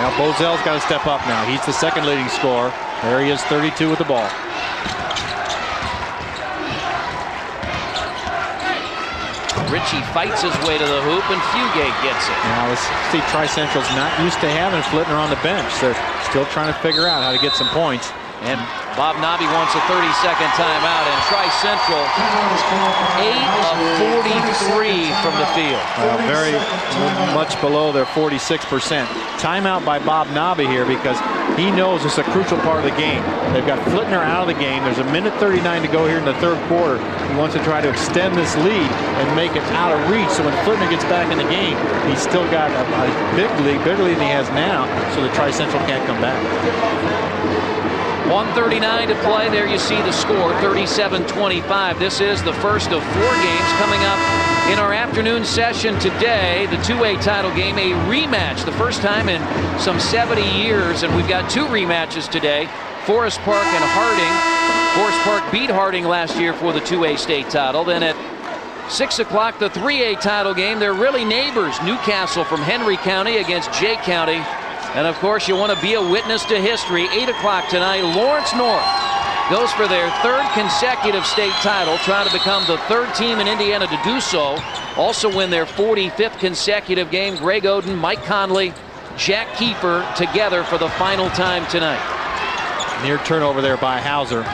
Now Bozell's got to step up now. He's the second leading scorer. There he is, 32 with the ball. Ritchie fights his way to the hoop, and Fugate gets it. Now let's see, Tri-Central's not used to having Flitner on the bench. They're still trying to figure out how to get some points. And Bob Nobby wants a 30-second timeout, and Tri-Central 8 of 43 from the field. Very much below their 46%. Timeout by Bob Nobby here because he knows it's a crucial part of the game. They've got Flitner out of the game. There's a minute 39 to go here in the 3rd quarter. He wants to try to extend this lead and make it out of reach. So when Flitner gets back in the game, he's still got a bigger lead than he has now, so the Tri-Central can't come back. 1:39 to play. There you see the score, 37-25. This is the first of 4 games coming up in our afternoon session today. The 2A title game, a rematch, the first time in some 70 years, and we've got 2 rematches today. Forest Park and Harding. Forest Park beat Harding last year for the 2A state title. Then at 6 o'clock, the 3A title game. They're really neighbors. Newcastle from Henry County against Jay County. And of course, you want to be a witness to history. 8 o'clock tonight, Lawrence North goes for their 3rd consecutive state title, trying to become the 3rd team in Indiana to do so. Also win their 45th consecutive game. Greg Oden, Mike Conley, Jack Kiefer together for the final time tonight. Near turnover there by Hauser.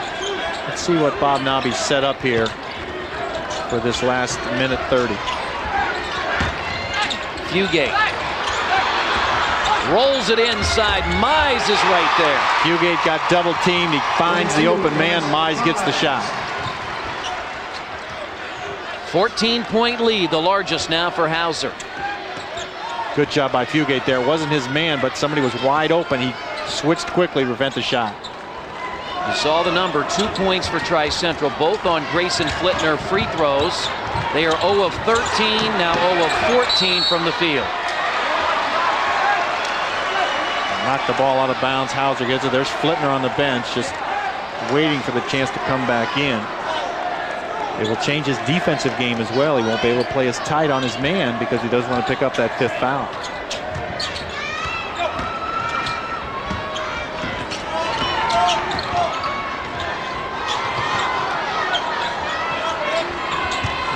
Let's see what Bob Nobby set up here for this last minute 30. Fugate rolls it inside. Mize is right there. Fugate got double teamed. He finds the open man. Mize gets the shot. 14-point lead, the largest now for Hauser. Good job by Fugate there. It wasn't his man, but somebody was wide open. He switched quickly to prevent the shot. You saw the number, 2 points for Tri-Central, both on Grayson Flitner free throws. They are 0 of 13, now 0 of 14 from the field. Knocked the ball out of bounds. Hauser gets it. There's Flitner on the bench, just waiting for the chance to come back in. It will change his defensive game as well. He won't be able to play as tight on his man because he doesn't want to pick up that 5th foul.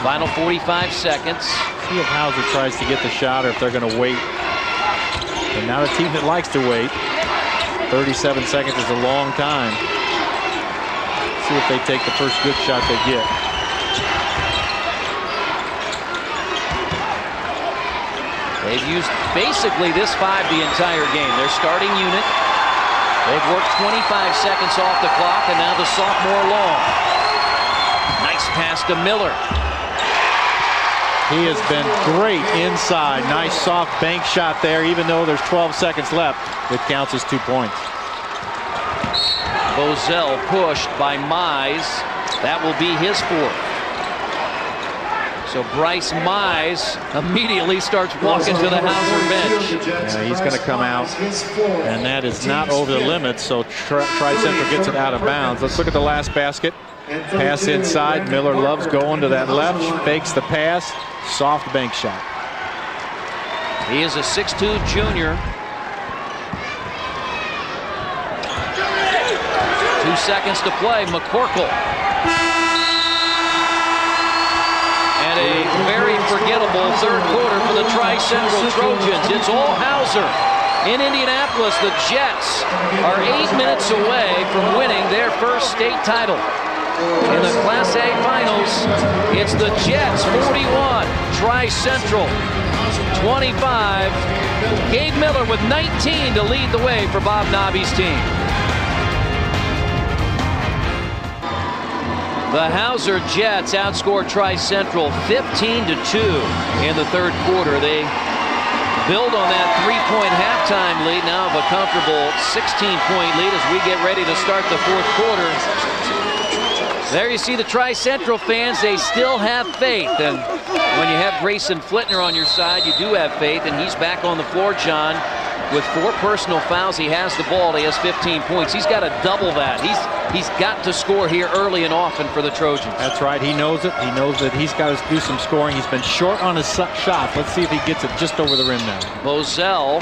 Final 45 seconds. See if Hauser tries to get the shot or if they're going to wait. And now the team that likes to wait. 37 seconds is a long time. See if they take the first good shot they get. They've used basically this 5 the entire game. Their starting unit. They've worked 25 seconds off the clock, and now the sophomore long. Nice pass to Miller. He has been great inside. Nice soft bank shot there. Even though there's 12 seconds left, it counts as 2 points. Bozell pushed by Mize. That will be his 4th. So Bryce Mize immediately starts walking to the Hauser bench. Yeah, he's going to come out, and that is not over the limit, so Tri-Central gets it out of bounds. Let's look at the last basket. Pass inside. Miller loves going to that left, fakes the pass, soft bank shot. He is a 6'2" junior. 2 seconds to play. McCorkle. And a very forgettable 3rd quarter for the Tri-Central Trojans. It's all Hauser. In Indianapolis, the Jets are 8 minutes away from winning their first state title. In the Class A finals, it's the Jets 41, Tri-Central 25. Gabe Miller with 19 to lead the way for Bob Nobby's team. The Hauser Jets outscored Tri-Central 15-2 in the 3rd quarter. They build on that 3-point halftime lead, now have a comfortable 16-point lead as we get ready to start the 4th quarter. There you see the Tri-Central fans, they still have faith. And when you have Grayson Flitner on your side, you do have faith. And he's back on the floor, John, with 4 personal fouls. He has the ball. He has 15 points. He's got to double that. He's got to score here early and often for the Trojans. That's right. He knows it. He knows that he's got to do some scoring. He's been short on his shots. Let's see if he gets it just over the rim now. Bozell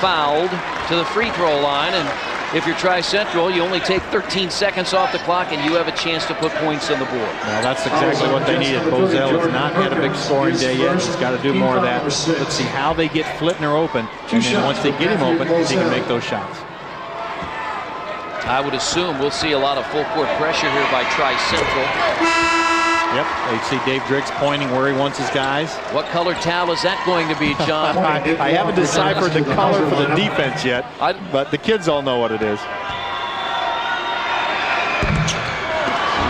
fouled to the free throw line, and if you're Tri-Central, you only take 13 seconds off the clock and you have a chance to put points on the board. Well, that's exactly what they needed. Bozell has not had a big scoring day yet. He's got to do more of that. Let's see how they get Flitner open, and then once they get him open, he can make those shots. I would assume we'll see a lot of full court pressure here by Tri-Central. Yep, you see Dave Driggs pointing where he wants his guys. What color towel is that going to be, John? I haven't deciphered the color for the defense yet, but the kids all know what it is.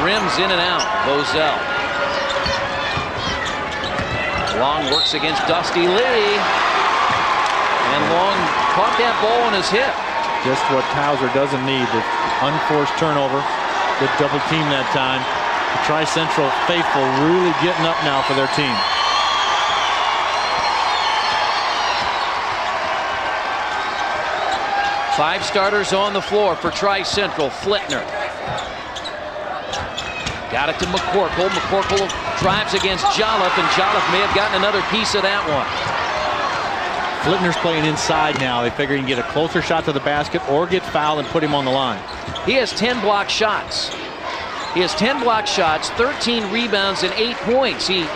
Rims in and out, Bozell. Long works against Dusty Lee. And Long caught that ball on his hip. Just what Hauser doesn't need, the unforced turnover. Good double team that time. The Tri-Central faithful really getting up now for their team. Five starters on the floor for Tri-Central. Flitner. Got it to McCorkle. McCorkle drives against Jolliffe, and Jolliffe may have gotten another piece of that one. Flitner's playing inside now. They figure he can get a closer shot to the basket or get fouled and put him on the line. He has 10 block shots. He has 10 block shots, 13 rebounds, and 8 points. He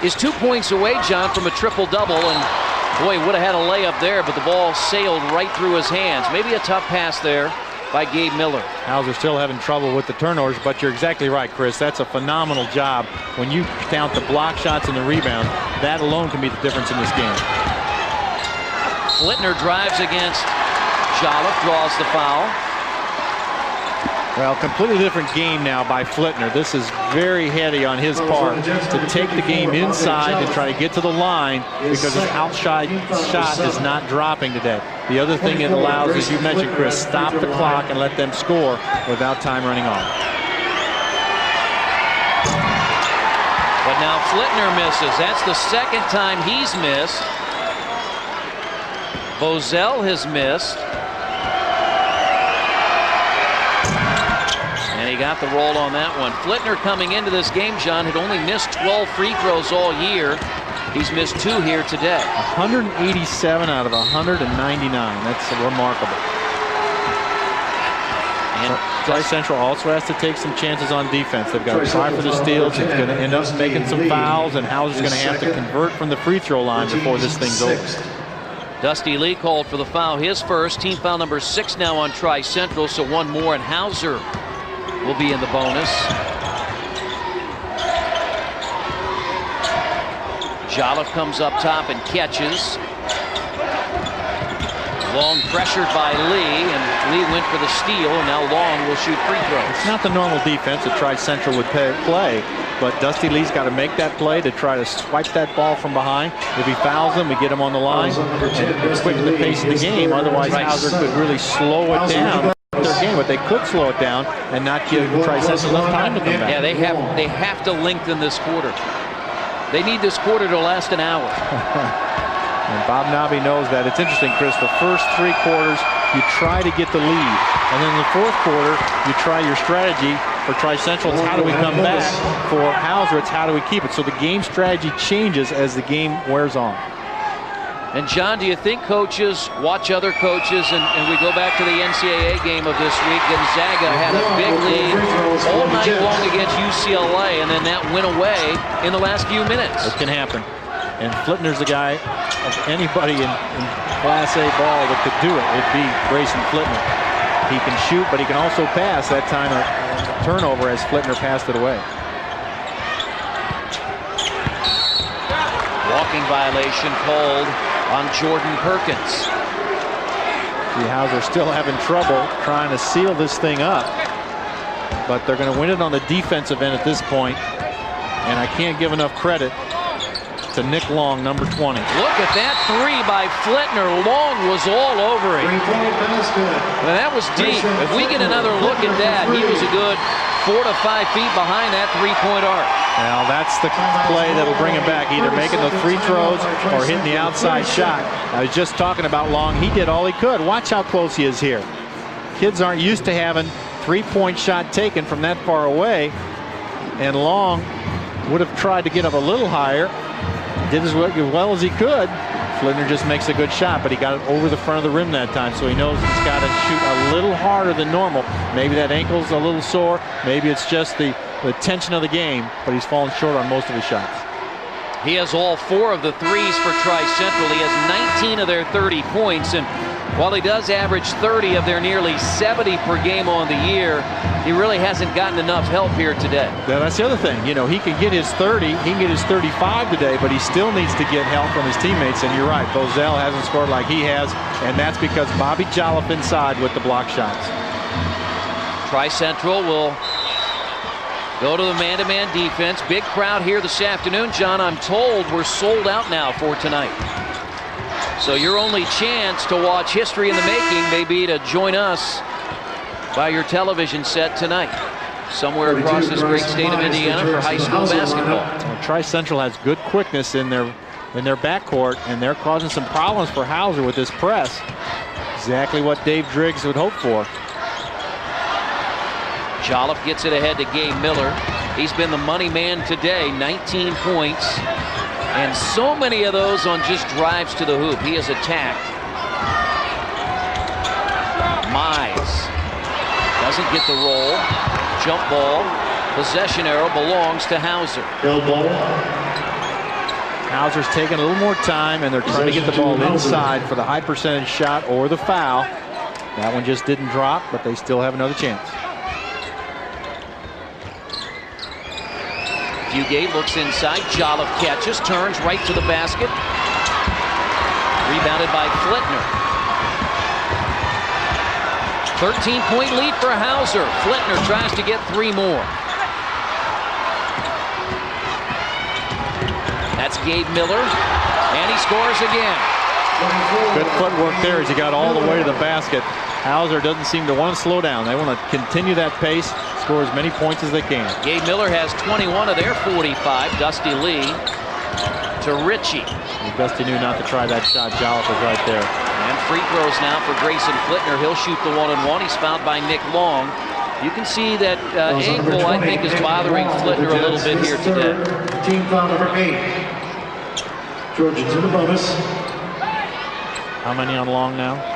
is 2 points away, John, from a triple-double, and boy, would have had a layup there, but the ball sailed right through his hands. Maybe a tough pass there by Gabe Miller. Hauser still having trouble with the turnovers, but you're exactly right, Chris. That's a phenomenal job. When you count the block shots and the rebound, that alone can be the difference in this game. Flitner drives against Jolliffe, draws the foul. Well, completely different game now by Flitner. This is very heady on his part to take the game inside and try to get to the line because his outside shot is not dropping today. The other thing it allows, as you mentioned, Chris, stop the clock and let them score without time running off. But now Flitner misses. That's the second time he's missed. Bozell has missed. And he got the roll on that one. Flitner coming into this game, John, had only missed 12 free throws all year. He's missed 2 here today. 187 out of 199. That's remarkable. And Tri-Central also has to take some chances on defense. They've got to try for the steals. It's going to end up making some fouls, and Hauser's going to have to convert from the free throw line before this thing's over. Dusty Lee called for the foul, his first. Team foul number 6 now on Tri-Central, so one more, and Hauser will be in the bonus. Jolliffe comes up top and catches. Long pressured by Lee, and Lee went for the steal, and now Long will shoot free throws. It's not the normal defense that Tri-Central would play, but Dusty Lee's got to make that play to try to swipe that ball from behind. If he fouls him, we get him on the line and quicken the pace of the game. Otherwise, Hauser could really slow it down. Their game, but they could slow it down and not give Tri-Central enough time to come back. Yeah, they have to lengthen this quarter. They need this quarter to last an hour. And Bob Nobby knows that. It's interesting, Chris. The first 3 quarters, you try to get the lead. And then in the 4th quarter, you try your strategy. For Tri-Central, it's how do we come back. For Hauser, it's how do we keep it. So the game strategy changes as the game wears on. And John, do you think coaches watch other coaches, and we go back to the NCAA game of this week? Gonzaga had a big lead all night long against UCLA, and then that went away in the last few minutes. It can happen. And Flitner's the guy of anybody in Class A ball that could do it. It'd be Grayson Flitner. He can shoot, but he can also pass. That time a turnover as Flitner passed it away. Walking violation called on Jordan Perkins. The Hauser still having trouble trying to seal this thing up, but they're going to win it on the defensive end at this point, and I can't give enough credit to Nick Long, number 20. Look at that 3 by Flitner. Long was all over it. Well, that was deep. If we get another look at that, he was a good 4 to 5 feet behind that 3-point arc. Now that's the play that'll bring him back, either making the free throws or hitting the outside shot. I was just talking about Long. He did all he could. Watch how close he is here. Kids aren't used to having 3-point shot taken from that far away, and Long would have tried to get up a little higher. Did as well as he could. Flitner just makes a good shot, but he got it over the front of the rim that time, so he knows he's got to shoot a little harder than normal. Maybe that ankle's a little sore. Maybe it's just the tension of the game, but he's fallen short on most of his shots. He has all 4 of the threes for Tri-Central. He has 19 of their 30 points, and while he does average 30 of their nearly 70 per game on the year, he really hasn't gotten enough help here today. Yeah, that's the other thing. You know, he can get his 30, he can get his 35 today, but he still needs to get help from his teammates. And you're right, Bozell hasn't scored like he has, and that's because Bobby Jolliffe inside with the block shots. Tri-Central will go to the man-to-man defense. Big crowd here this afternoon. John, I'm told we're sold out now for tonight. So your only chance to watch history in the making may be to join us by your television set tonight, somewhere across this great state of Indiana for high school basketball. Well, Tri-Central has good quickness in their backcourt, and they're causing some problems for Hauser with this press. Exactly what Dave Driggs would hope for. Jolliffe gets it ahead to Gabe Miller. He's been the money man today, 19 points. And so many of those on just drives to the hoop. He is attacked. Mize doesn't get the roll. Jump ball. Possession arrow belongs to Hauser. Hauser's taking a little more time, and they're trying to get the ball inside for the high percentage shot or the foul. That one just didn't drop, but they still have another chance. Fugate looks inside. Jolliffe catches, turns right to the basket. Rebounded by Flitner. 13-point lead for Hauser. Flitner tries to get 3 more. That's Gabe Miller, and he scores again. Good footwork there as he got all the way to the basket. Hauser doesn't seem to want to slow down. They want to continue that pace, score as many points as they can. Gabe Miller has 21 of their 45. Dusty Lee to Ritchie. Dusty knew not to try that shot. Jolliffe was right there. And free throws now for Grayson Flitner. He'll shoot the 1-and-1. He's fouled by Nick Long. You can see that ankle, I think, is bothering Flitner a little bit here today. Team foul number 8. Trojans in the bonus. How many on Long now?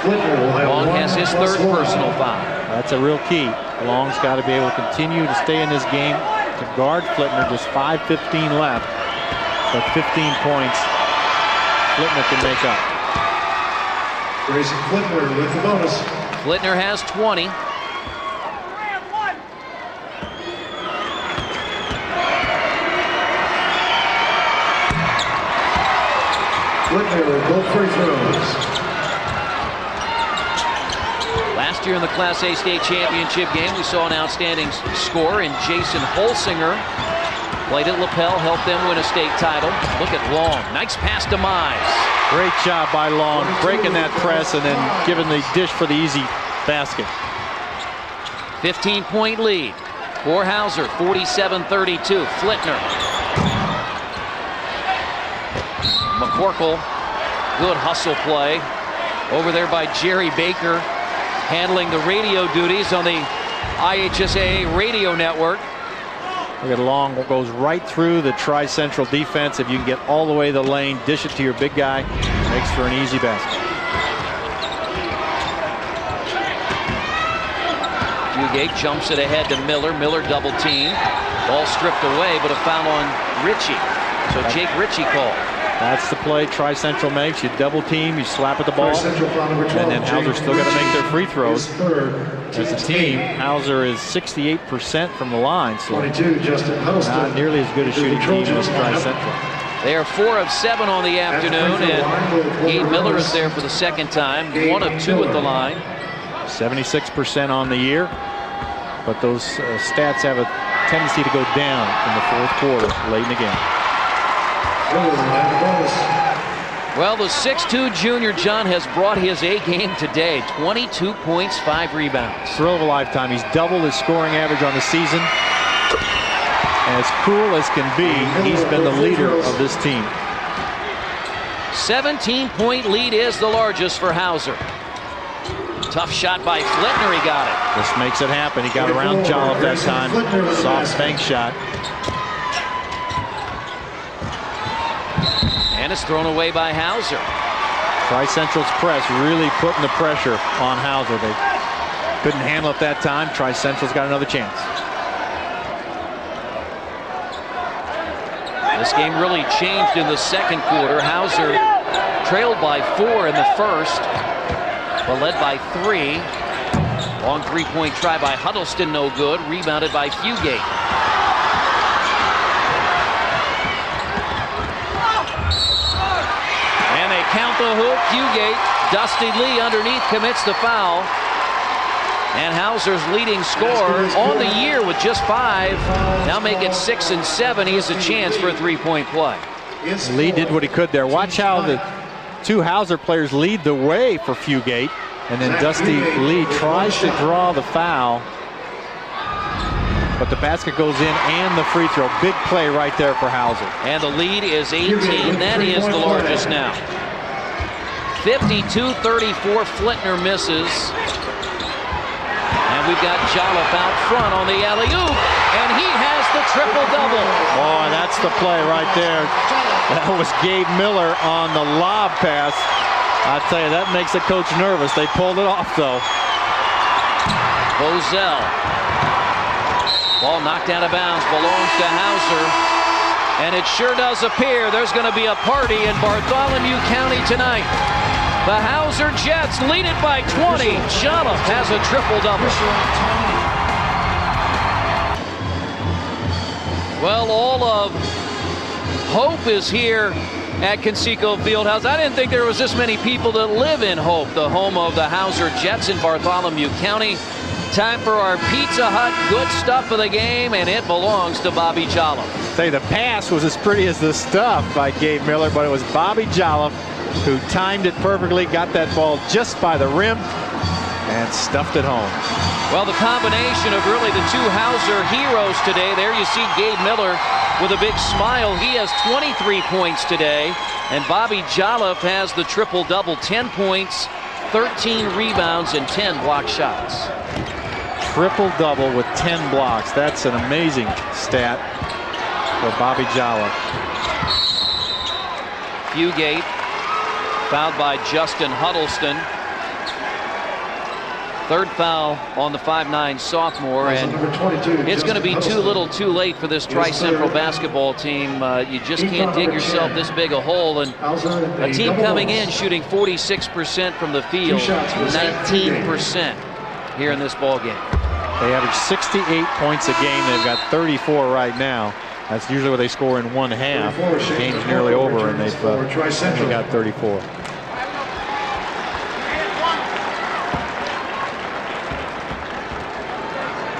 Long has his 3rd personal foul. That's a real key. Long's got to be able to continue to stay in this game to guard Flitner. Just 5:15 left, but 15 points Flitner can make up. Grayson Flitner with the bonus. Flitner has 20. Flitner with both free throws. Last year in the Class A state championship game, we saw an outstanding score in Jason Holsinger. Played at Lapel, helped them win a state title. Look at Long. Nice pass to Mize. Great job by Long, breaking that press and then giving the dish for the easy basket. 15-point lead for Hauser, 47-32. Flitner. McCorkle, good hustle play. Over there by Jerry Baker, handling the radio duties on the IHSAA radio network. Look at Long, goes right through the Tri-Central defense. If you can get all the way to the lane, dish it to your big guy, makes for an easy basket. Fugate jumps it ahead to Miller. Miller double team. Ball stripped away, but a foul on Ritchie. So Jake Ritchie called. That's the play Tri-Central makes. You double team, you slap at the ball, and then Hauser's still got to make their free throws. As a team, Hauser is 68% from the line, so not nearly as good a shooting team as Tri-Central. They are 4 of 7 on the afternoon, and Gabe Miller is there for the second time, 1 of 2 at the line. 76% on the year, but those stats have a tendency to go down in the fourth quarter late in the game. Well, the 6'2 junior John has brought his A game today. 22 points, 5 rebounds. Thrill of a lifetime. He's doubled his scoring average on the season. As cool as can be, he's been the leader of this team. 17-point lead is the largest for Hauser. Tough shot by Flitner, he got it. This makes it happen. He got around Jolliffe that time. Soft bank shot. And it's thrown away by Hauser. Tri-Central's press really putting the pressure on Hauser. They couldn't handle it that time. Tri-Central's got another chance. This game really changed in the second quarter. Hauser trailed by 4 in the first, but led by 3. Long three-point try by Huddleston, no good. Rebounded by Fugate. And they count the hoop. Fugate, Dusty Lee underneath commits the foul. And Hauser's leading scorer on the year with just 5. Now make it 6 and 7. He has a chance for a three-point play. Lee did what he could there. Watch how the 2 Hauser players lead the way for Fugate. And then Dusty Lee tries to draw the foul. But the basket goes in and the free throw. Big play right there for Hauser. And the lead is 18. That is the largest now. 52-34. Flitner misses. And we've got Jolliffe out front on the alley-oop. And he has the triple-double. Boy, that's the play right there. That was Gabe Miller on the lob pass. I tell you, that makes the coach nervous. They pulled it off, though. Bozell. Ball knocked out of bounds, belongs to Hauser. And it sure does appear there's going to be a party in Bartholomew County tonight. The Hauser Jets lead it by 20. Jolliffe has a triple-double. Well, all of hope is here at Conseco Fieldhouse. I didn't think there was this many people that live in Hope, the home of the Hauser Jets in Bartholomew County. Time for our Pizza Hut good stuff of the game, and it belongs to Bobby Jolliffe. Say the pass was as pretty as the stuff by Gabe Miller, but it was Bobby Jolliffe who timed it perfectly, got that ball just by the rim, and stuffed it home. Well, the combination of really the 2 Hauser heroes today. There you see Gabe Miller with a big smile. He has 23 points today, and Bobby Jolliffe has the triple-double, 10 points, 13 rebounds, and 10 block shots. Triple-double with 10 blocks. That's an amazing stat for Bobby Jolliffe. Fugate fouled by Justin Huddleston. Third foul on the 5'9" sophomore, and it's going to be too little too late for this Tri-Central basketball team. You just can't dig yourself this big a hole, and a team coming in shooting 46% from the field, 19% here in this ball game. They average 68 points a game. They've got 34 right now. That's usually what they score in one half. The game's nearly over, and they've only got 34.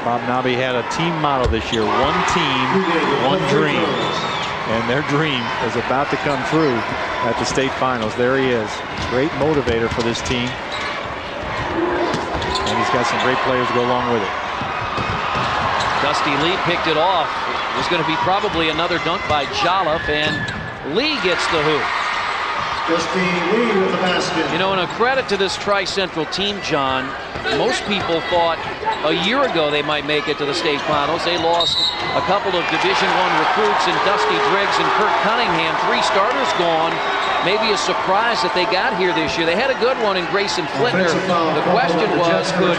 Bob Nobby had a team motto this year: one team, one dream. And their dream is about to come true at the state finals. There he is. Great motivator for this team. And he's got some great players to go along with it. Dusty Lee picked it off. It was going to be probably another dunk by Jolliffe, and Lee gets the hoop. Dusty Lee with the basket. You know, and a credit to this Tri-Central team, John, most people thought a year ago they might make it to the state finals. They lost a couple of Division I recruits in Dusty Driggs and Kurt Cunningham. 3 starters gone. Maybe a surprise that they got here this year. They had a good one in Grayson Flittner. The question was, could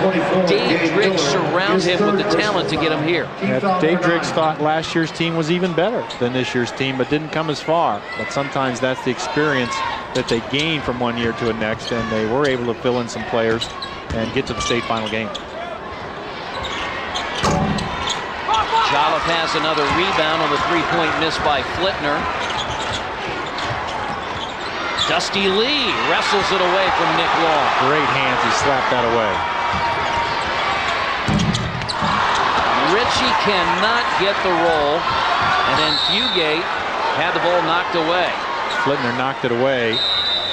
Dave Driggs surround him with the talent to get him here? Yeah, Dave Driggs thought last year's team was even better than this year's team, but didn't come as far. But sometimes that's the experience that they gain from one year to the next, and they were able to fill in some players and get to the state final game. Jolliffe has another rebound on the 3-point miss by Flittner. Dusty Lee wrestles it away from Nick Long. Great hands, he slapped that away. Ritchie cannot get the roll, and then Fugate had the ball knocked away. Flittner knocked it away,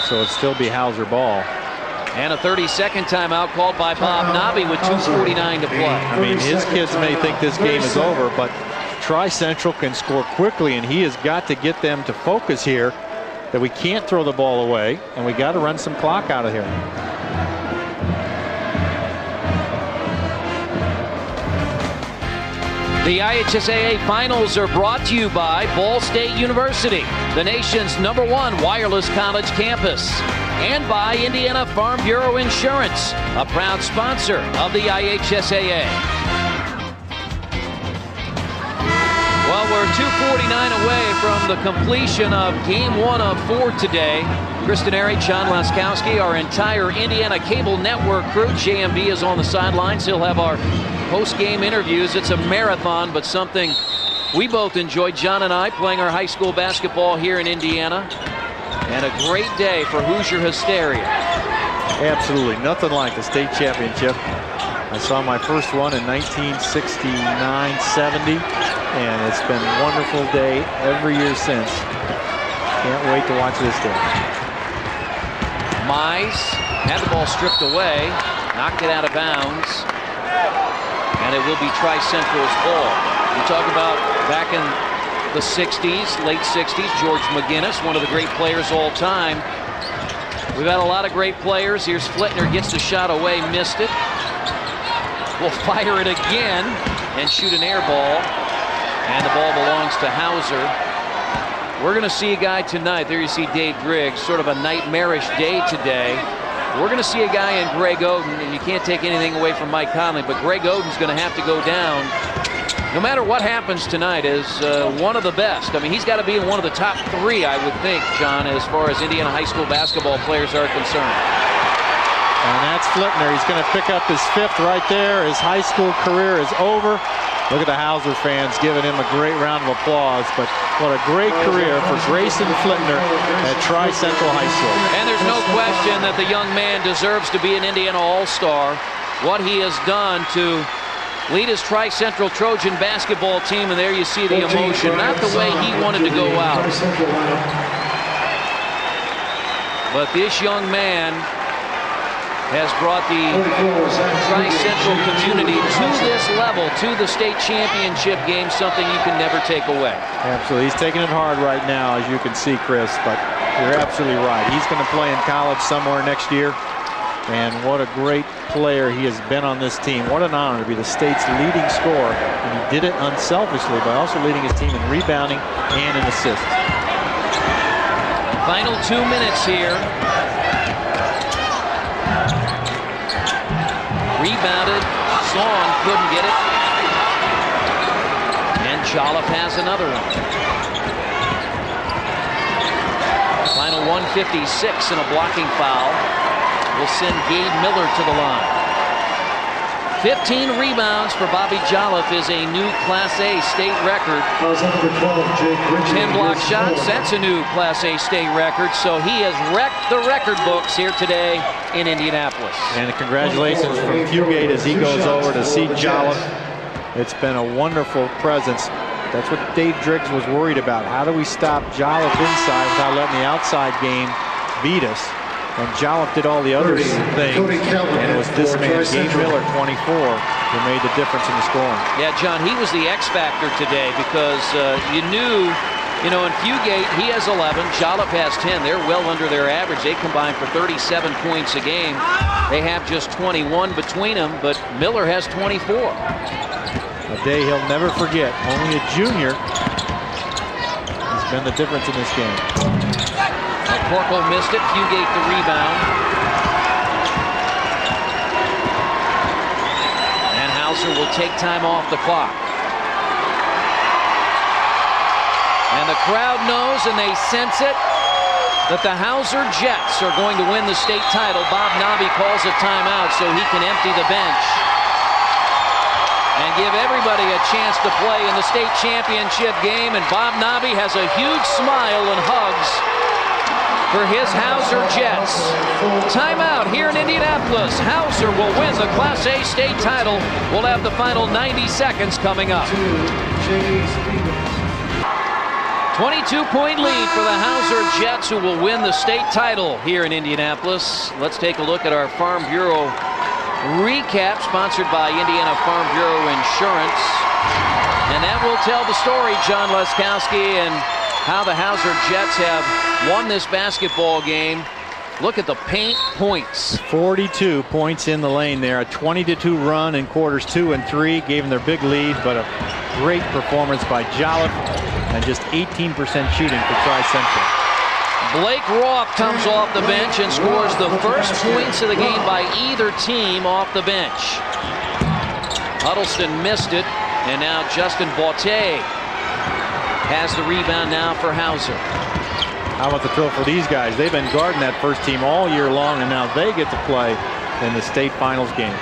so it'll still be Hauser ball. And a 30-second timeout called by Bob Nobby with 2:49 to play. I mean, his kids may think this game is over, but Tri-Central can score quickly, and he has got to get them to focus here, that we can't throw the ball away, and we got to run some clock out of here. The IHSAA Finals are brought to you by Ball State University, the nation's #1 wireless college campus, and by Indiana Farm Bureau Insurance, a proud sponsor of the IHSAA. Well, we're 2:49 away from the completion of Game 1 of 4 today. Kristen Airy, John Laskowski, our entire Indiana Cable Network crew. JMB is on the sidelines. He'll have our post-game interviews. It's a marathon, but something we both enjoyed, John and I, playing our high school basketball here in Indiana. And a great day for Hoosier hysteria. Absolutely. Nothing like the state championship. I saw my first one in 1969-70, and it's been a wonderful day every year since. Can't wait to watch this game. Mize had the ball stripped away, knocked it out of bounds, and it will be Tri-Central's ball. You talk about back in the 60s, late 60s, George McGinnis, one of the great players all time. We've had a lot of great players. Here's Flittner, gets the shot away, missed it. Will fire it again and shoot an air ball, and the ball belongs to Hauser. We're going to see a guy tonight. There you see Dave Driggs, sort of a nightmarish day today. We're going to see a guy in Greg Oden, and you can't take anything away from Mike Conley, but Greg Oden's going to have to go down. No matter what happens tonight, is one of the best. I mean, he's got to be in one of the top 3, I would think, John, as far as Indiana high school basketball players are concerned. And that's Flittner. He's going to pick up his 5th right there. His high school career is over. Look at the Hauser fans giving him a great round of applause. But what a great career for Grayson Flittner at Tri-Central High School. And there's no question that the young man deserves to be an Indiana All-Star. What he has done to lead his Tri-Central Trojan basketball team, and there you see the emotion. Not the way he wanted to go out. But this young man has brought the Tri-Central community to this level, to the state championship game, something you can never take away. Absolutely. He's taking it hard right now, as you can see, Chris, but you're absolutely right. He's going to play in college somewhere next year, and what a great player he has been on this team. What an honor to be the state's leading scorer, and he did it unselfishly by also leading his team in rebounding and in assists. Final 2 minutes here. Rebounded. Song couldn't get it. And Jolliffe has another one. Final 1:56 and a blocking foul will send Gabe Miller to the line. 15 rebounds for Bobby Jolliffe is a new Class A state record. 10 block shots, that's a new Class A state record. So he has wrecked the record books here today in Indianapolis. And congratulations from Fugate as he goes over to see Jolliffe. It's been a wonderful presence. That's what Dave Driggs was worried about. How do we stop Jolliffe inside without letting the outside game beat us? And Jolliffe did all the other things, and it was this man, Gabe Miller, 24, who made the difference in the scoring. Yeah, John, he was the X factor today because you knew, in Fugate, he has 11, Jolliffe has 10. They're well under their average. They combine for 37 points a game. They have just 21 between them, but Miller has 24. A day he'll never forget. Only a junior has been the difference in this game. Corkle missed it. Fugate the rebound. And Hauser will take time off the clock. And the crowd knows and they sense it that the Hauser Jets are going to win the state title. Bob Nobby calls a timeout so he can empty the bench and give everybody a chance to play in the state championship game. And Bob Nobby has a huge smile and hugs for his Hauser Jets. Timeout here in Indianapolis. Hauser will win the Class A state title. We'll have the final 90 seconds coming up. 22-point lead for the Hauser Jets, who will win the state title here in Indianapolis. Let's take a look at our Farm Bureau recap, sponsored by Indiana Farm Bureau Insurance. And that will tell the story, John Leskowski, and how the Hauser Jets have won this basketball game. Look at the paint points. 42 points in the lane there. A 20-2 run in quarters 2 and 3 gave them their big lead, but a great performance by Jolliffe and just 18% shooting for Tri-Central. Blake Roth comes off the bench and scores the first points of the game by either team off the bench. Huddleston missed it, and now Justin Baute has the rebound now for Hauser. How about the thrill for these guys? They've been guarding that first team all year long, and now they get to play in the state finals game.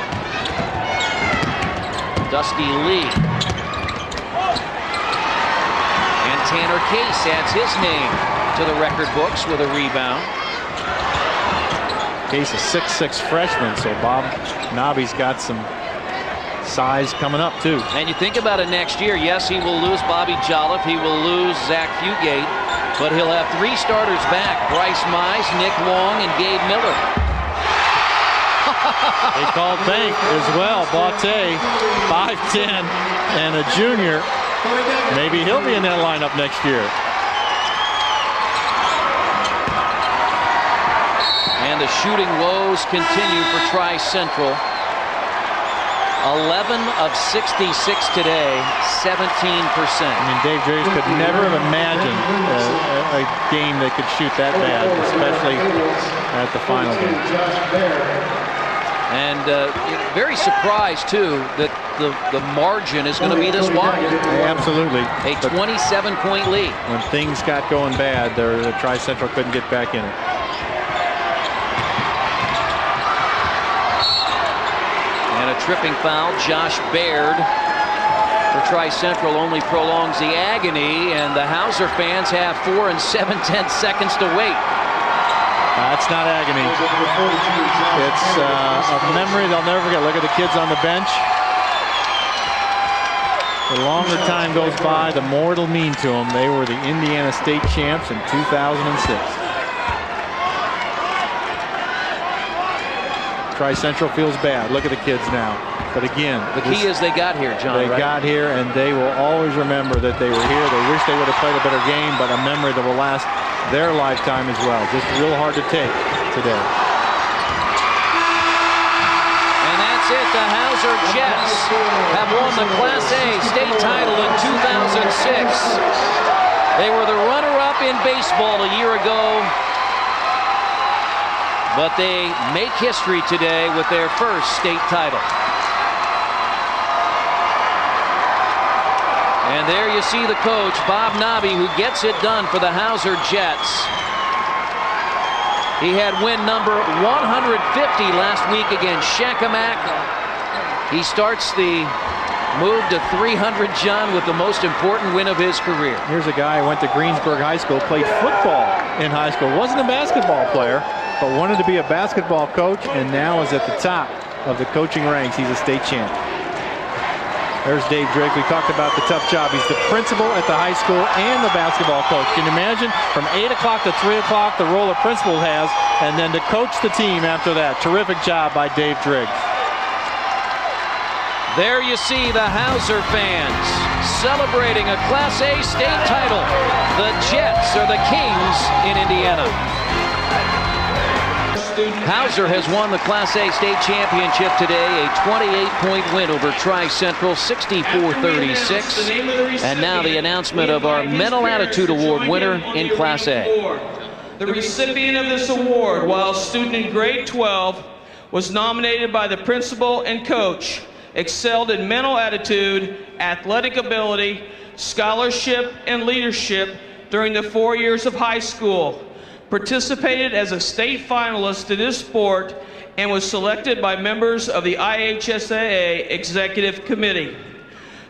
Dusty Lee. And Tanner Case adds his name to the record books with a rebound. Case is 6'6" freshman, so Bob Nobby's got some size coming up too. And you think about it next year, yes, he will lose Bobby Jolliffe, he will lose Zach Fugate, but he'll have 3 starters back: Bryce Mize, Nick Long, and Gabe Miller. They called bank as well. Baute, 5'10", and a junior. Maybe he'll be in that lineup next year. And the shooting woes continue for Tri-Central. 11 of 66 today, 17%. I mean, Dave Driggs could never have imagined a game that could shoot that bad, especially at the final game. And very surprised, too, that the margin is going to be this wide. Absolutely. A 27-point lead. When things got going bad, the Tri-Central couldn't get back in it. And a tripping foul. Josh Baird for Tri-Central only prolongs the agony, and the Hauser fans have 4 7/10 seconds to wait. That's not agony. It's a memory they'll never forget. Look at the kids on the bench. The longer time goes by, the more it'll mean to them. They were the Indiana State champs in 2006. Tri-Central feels bad. Look at the kids now. But again, the key is they got here, John. They got here, and they will always remember that they were here. They wish they would have played a better game, but a memory that will last their lifetime as well. Just real hard to take today. And that's it. The Hauser Jets have won the Class A state title in 2006. They were the runner-up in baseball a year ago. but they make history today with their first state title. And there you see the coach, Bob Nobby, who gets it done for the Hauser Jets. He had win number 150 last week against Shakamak. He starts the move to 300, John, with the most important win of his career. Here's a guy who went to Greensburg High School, played football in high school, wasn't a basketball player, but wanted to be a basketball coach, and now is at the top of the coaching ranks. He's a state champ. There's Dave Driggs. We talked about the tough job. He's the principal at the high school and the basketball coach. Can you imagine from 8 o'clock to 3 o'clock the role a principal has, and then to coach the team after that? Terrific job by Dave Driggs. There you see the Hauser fans celebrating a Class A state title. The Jets are the kings in Indiana. Hauser has won the Class A state championship today, a 28-point win over Tri-Central, 64-36. And now the announcement of our Mental Attitude Award winner in Class A. The recipient of this award, while a student in grade 12, was nominated by the principal and coach, excelled in mental attitude, athletic ability, scholarship, and leadership during the 4 years of high school, participated as a state finalist in this sport, and was selected by members of the IHSAA Executive Committee.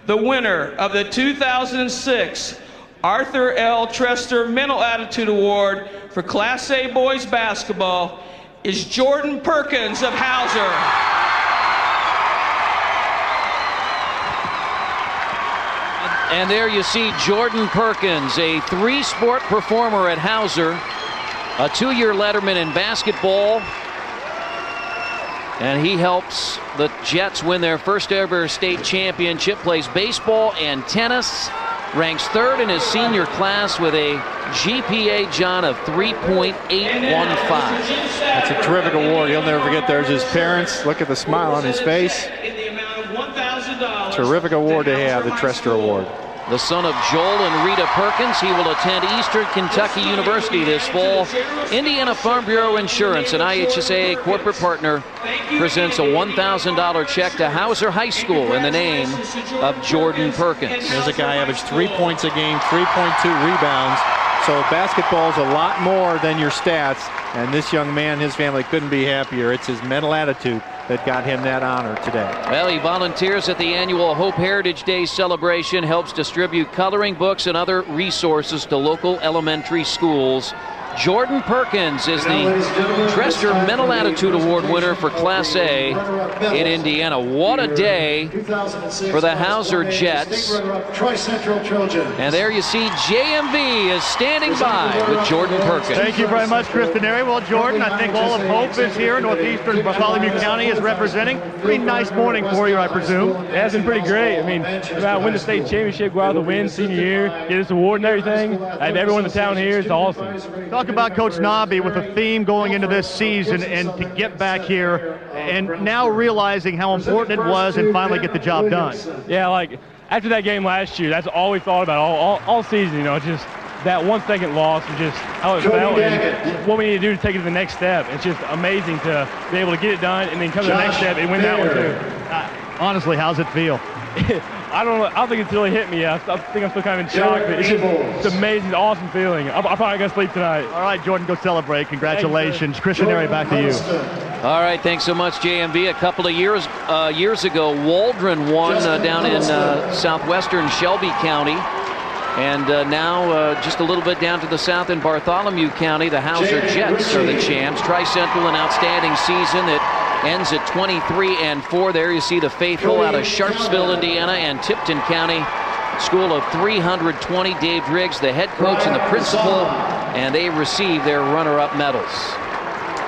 The winner of the 2006 Arthur L. Trester Mental Attitude Award for Class A Boys Basketball is Jordan Perkins of Hauser. And there you see Jordan Perkins, a three-sport performer at Hauser, a 2-year letterman in basketball, and he helps the Jets win their first ever state championship, plays baseball and tennis, ranks 3rd in his senior class with a GPA, John, of 3.815. That's a terrific award. He'll never forget. There's his parents. Look at the smile on his face. Terrific award to have, the Trester Award. The son of Joel and Rita Perkins, he will attend Eastern Kentucky University this fall. Indiana Farm Bureau Insurance, an IHSAA corporate partner, presents a $1,000 check to Hauser High School in the name of Jordan Perkins. There's a guy who averaged 3 points a game, 3.2 rebounds. So basketball's a lot more than your stats, and this young man, his family couldn't be happier. It's his mental attitude that got him that honor today. Well, he volunteers at the annual Hope Heritage Day celebration, helps distribute coloring books and other resources to local elementary schools. Jordan Perkins is the Trester Mental Attitude Award winner for Class A in Indiana. What a day for the Hauser Jets. And there you see JMV is standing by with Jordan Perkins. Thank you very much, Chris Denary. Well, Jordan, I think all of Hope is here. Northeastern Bartholomew County is representing. Pretty nice morning for you, I presume. It has been pretty great. I mean, win the state championship, go out with a win senior year, get this award and everything. And everyone in the town here is awesome. Talk about Coach Nobby with a theme going into this season, and to get back here and now realizing how important it was and finally get the job done. Yeah, like after that game last year, that's all we thought about all season, you know, just that 1-second loss and just how it felt and what we need to do to take it to the next step. It's just amazing to be able to get it done and then come to the next step and win that one too. Honestly, how's it feel? I don't know. I don't think it's really hit me yet. I think I'm still kind of in shock, but it's amazing, it's an awesome feeling. I'm probably going to sleep tonight. All right, Jordan, go celebrate. Congratulations. Chris Denary, back to you. All right, thanks so much, JMV. A couple of years ago, Waldron won down in southwestern Shelby County. And now just a little bit down to the south in Bartholomew County, the Hauser Jets are the champs. Tri-Central, an outstanding season that ends at 23-4. There you see the faithful out of Sharpsville, Indiana, and Tipton County. School of 320. Dave Driggs, the head coach and the principal, and they receive their runner-up medals.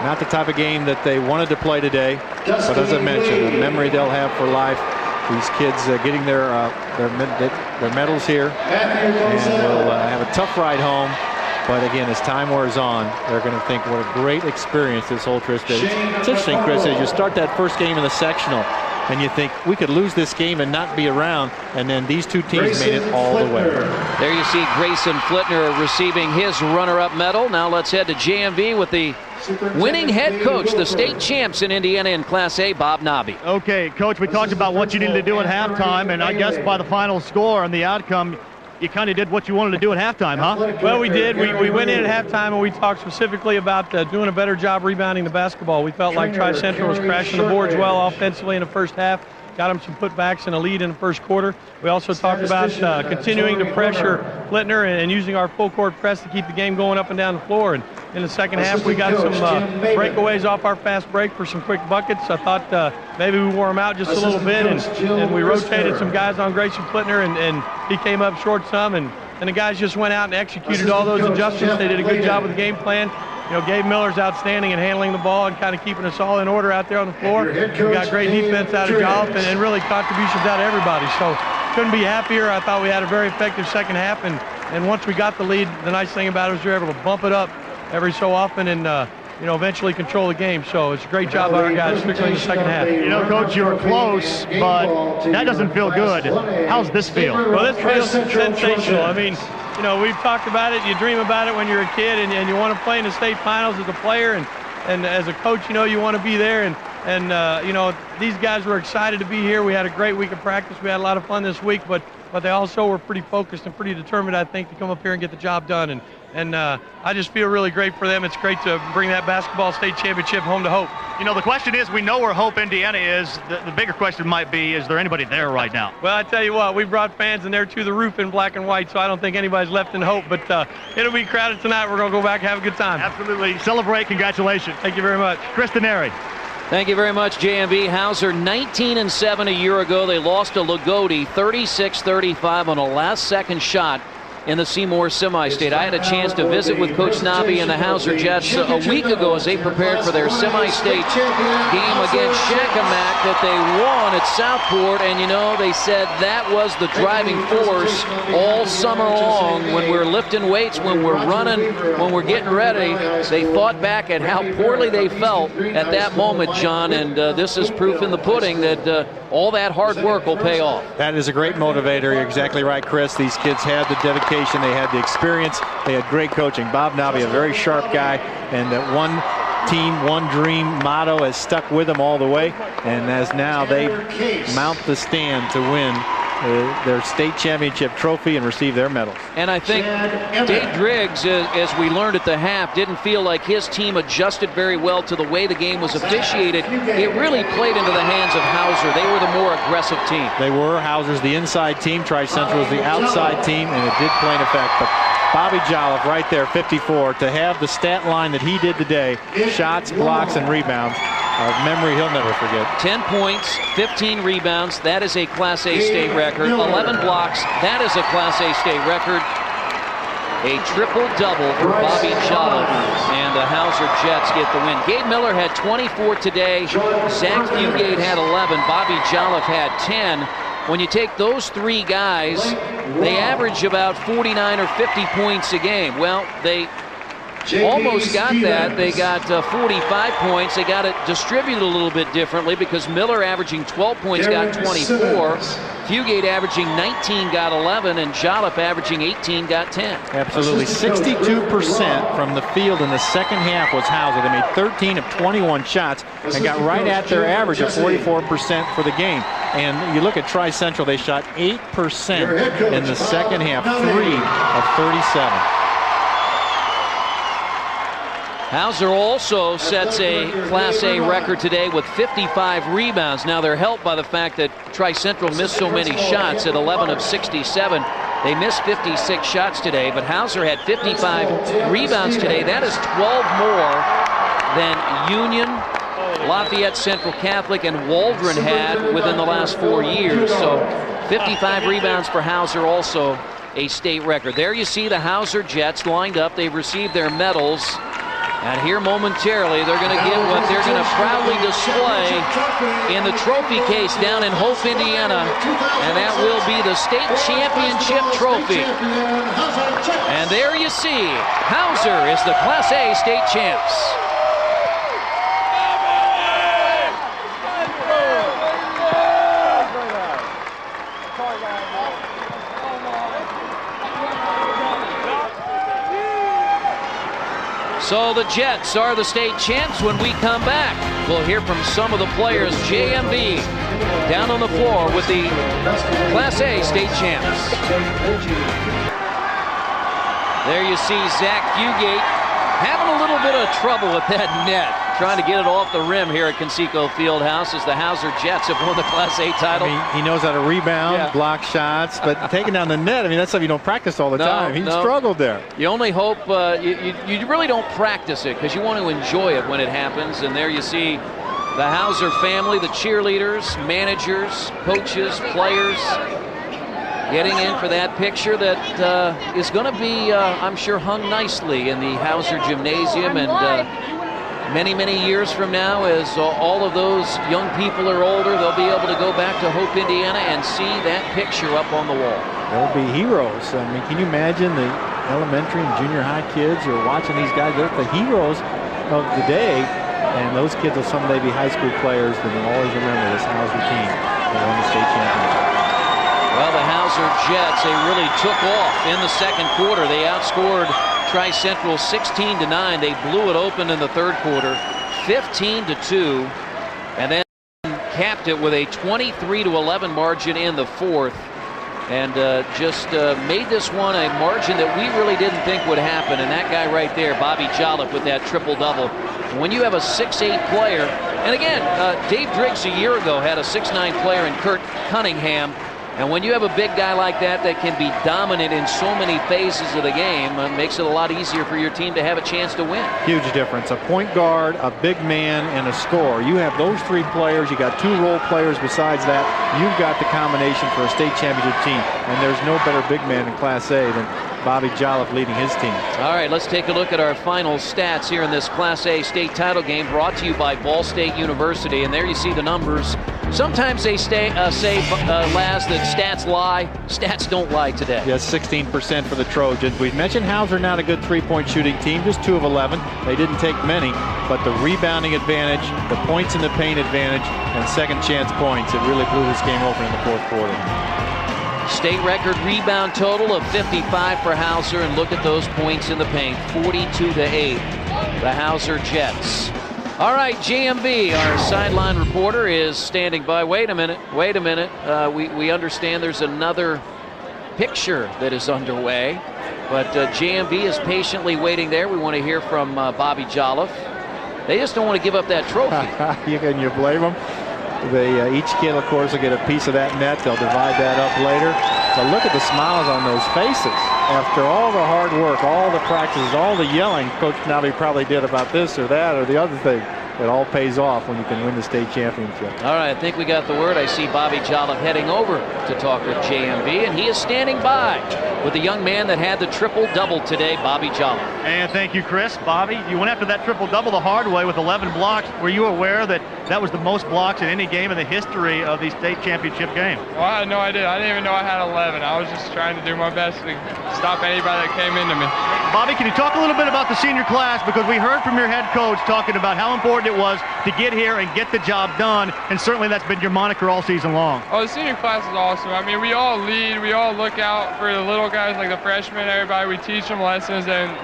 Not the type of game that they wanted to play today, but as I mentioned, a memory they'll have for life. These kids getting their medals here, and will have a tough ride home. But again, as time wears on, they're going to think what a great experience this whole trip is. It's interesting, Chris, as you start that first game in the sectional, and you think we could lose this game and not be around, and then these two teams made it all the way. There you see Grayson Flitner receiving his runner-up medal. Now let's head to JMV with the winning head coach, the state champs in Indiana in Class A, Bob Nobby. Okay, Coach, we talked about what you needed to do at halftime, and I guess by the final score and the outcome, you kind of did what you wanted to do at halftime, huh? Well, we did. We went in at halftime and we talked specifically about doing a better job rebounding the basketball. We felt like Tri-Central was crashing the boards well offensively in the first half. Got them some putbacks and a lead in the first quarter. We also talked about continuing to pressure Flitner and using our full court press to keep the game going up and down the floor. And in the second half, we got some breakaways off our fast break for some quick buckets. I thought maybe we wore them out just a little bit, and we rotated some guys on Grayson Flitner, and he came up short some, and the guys just went out and executed all those adjustments. They did a good job with the game plan. You know, Gabe Miller's outstanding in handling the ball and kind of keeping us all in order out there on the floor. We got great defense out of Jolliffe and really contributions out of everybody. So couldn't be happier. I thought we had a very effective second half, and once we got the lead, the nice thing about it was we were able to bump it up every so often and you know, eventually control the game. So it's a great job by our guys, particularly in the second half. You know, Coach, you were close, but that doesn't feel good. How's this feel? Well, this feels sensational. I mean, you know, we've talked about it. You dream about it when you're a kid, and you want to play in the state finals as a player, and as a coach, you know, you want to be there. And you know, these guys were excited to be here. We had a great week of practice. We had a lot of fun this week, but they also were pretty focused and pretty determined, I think, to come up here and get the job done. And I just feel really great for them. It's great to bring that basketball state championship home to Hope. You know, the question is, we know where Hope, Indiana is. The bigger question might be, is there anybody there right now? Well, I tell you what, we brought fans in there to the roof in black and white, so I don't think anybody's left in Hope. But it'll be crowded tonight. We're going to go back and have a good time. Absolutely. Celebrate. Congratulations. Thank you very much. Chris Denary. Thank you very much, JMV. Hauser 19-7 a year ago. They lost to Lagodi 36-35 on a last-second shot in the Seymour semi-state. I had a chance to visit with Coach Nobby and the Hauser Jets a week ago as they prepared for their semi-state game against Shakamak that they won at Southport. And, you know, they said that was the driving force all summer long when we're lifting weights, when we're running, when we're getting ready. They thought back at how poorly they felt at that moment, John, and this is proof in the pudding that all that hard work will pay off. That is a great motivator. You're exactly right, Chris. These kids had the dedication. They had the experience. They had great coaching. Bob Nobby, a very sharp guy, and that one team, one dream motto has stuck with them all the way. And as now they mount the stand to win their state championship trophy and receive their medals. And I think Dave Driggs, as we learned at the half, didn't feel like his team adjusted very well to the way the game was officiated. It really played into the hands of Hauser. They were the more aggressive team. They were. Hauser's the inside team. Tri-Central was the outside team, and it did play in effect. But Bobby Jolliffe right there, 54, to have the stat line that he did today, shots, blocks, and rebounds, memory he'll never forget. 10 points, 15 rebounds. That is a Class A state record. 11 blocks. That is a Class A state record. A triple-double for Bobby Jolliffe, and the Hauser Jets get the win. Gabe Miller had 24 today. Zach Fugate had 11. Bobby Jolliffe had 10. When you take those three guys, they average about 49 or 50 points a game. Well, they almost got that. They got 45 points. They got it distributed a little bit differently because Miller averaging 12 points got 24. Fugate averaging 19 got 11, and Jolliffe averaging 18 got 10. Absolutely. 62% from the field in the second half was Hauser. They made 13 of 21 shots and got right at their average of 44% for the game. And you look at Tri-Central, they shot 8% in the second half, 3 of 37. Hauser also sets a Class A record today with 55 rebounds. Now they're helped by the fact that Tri-Central missed so many shots at 11 of 67. They missed 56 shots today, but Hauser had 55 rebounds today. That is 12 more than Union, Lafayette Central Catholic, and Waldron had within the last 4 years. So 55 rebounds for Hauser, also a state record. There you see the Hauser Jets lined up. They've received their medals. And here momentarily, they're going to get what they're going to proudly display in the trophy case down in Hope, Indiana. And that will be the state championship trophy. And there you see, Hauser is the Class A state champs. So the Jets are the state champs. When we come back, we'll hear from some of the players. JMB down on the floor with the Class A state champs. There you see Zach Fugate having a little bit of trouble with that net, trying to get it off the rim here at Conseco Fieldhouse as the Hauser Jets have won the Class A title. I mean, he knows how to rebound, block shots, but taking down the net, I mean, that's something you don't practice all the time. He struggled there. You only hope, you really don't practice it because you want to enjoy it when it happens. And there you see the Hauser family, the cheerleaders, managers, coaches, players, getting in for that picture that is going to be, I'm sure, hung nicely in the Hauser Gymnasium. And many, many years from now, as all of those young people are older, they'll be able to go back to Hope, Indiana and see that picture up on the wall. They'll be heroes. I mean, can you imagine the elementary and junior high kids who are watching these guys? They're the heroes of the day, and those kids will someday be high school players that will always remember this Hauser team that won the state championship. Well, the Hauser Jets, they really took off in the second quarter. They outscored Tri-Central 16-9. They blew it open in the third quarter, 15-2, and then capped it with a 23-11 margin in the fourth, and just made this one a margin that we really didn't think would happen. And that guy right there, Bobby Jolliffe, with that triple-double. When you have a 6'8" player, and again, Dave Driggs a year ago had a 6'9" player in Kurt Cunningham. And when you have a big guy like that can be dominant in so many phases of the game, it makes it a lot easier for your team to have a chance to win. Huge difference. A point guard, a big man, and a scorer. You have those three players. You got two role players besides that. You've got the combination for a state championship team. And there's no better big man in Class A than Bobby Jolliffe leading his team. All right, let's take a look at our final stats here in this Class A state title game, brought to you by Ball State University. And there you see the numbers. Sometimes they say, Laz, that stats lie. Stats don't lie today. Yes, 16% for the Trojans. We've mentioned Hauser, not a good three-point shooting team, just 2 of 11. They didn't take many, but the rebounding advantage, the points in the paint advantage, and second chance points, it really blew this game open in the fourth quarter. State record rebound total of 55 for Hauser, and look at those points in the paint, 42-8, the Hauser Jets. All right, JMB, our sideline reporter, is standing by. Wait a minute. We understand there's another picture that is underway, but JMB is patiently waiting there. We want to hear from Bobby Jolliffe. They just don't want to give up that trophy. Can you blame them? They each kid, of course, will get a piece of that net. They'll divide that up later. But look at the smiles on those faces. After all the hard work, all the practices, all the yelling Coach Nobby probably did about this or that or the other thing, it all pays off when you can win the state championship. All right, I think we got the word. I see Bobby Jolliffe heading over to talk with JMB, and he is standing by with the young man that had the triple-double today, Bobby Jolliffe. And thank you, Chris. Bobby, you went after that triple-double the hard way with 11 blocks. Were you aware that that was the most blocks in any game in the history of the state championship game? Well, I had no idea. I didn't even know I had 11. I was just trying to do my best to stop anybody that came into me. Bobby, can you talk a little bit about the senior class? Because we heard from your head coach talking about how important it was to get here and get the job done, and certainly that's been your moniker all season long. Oh, the senior class is awesome. I mean, we all lead. We all look out for the little guys like the freshmen, everybody. We teach them lessons, and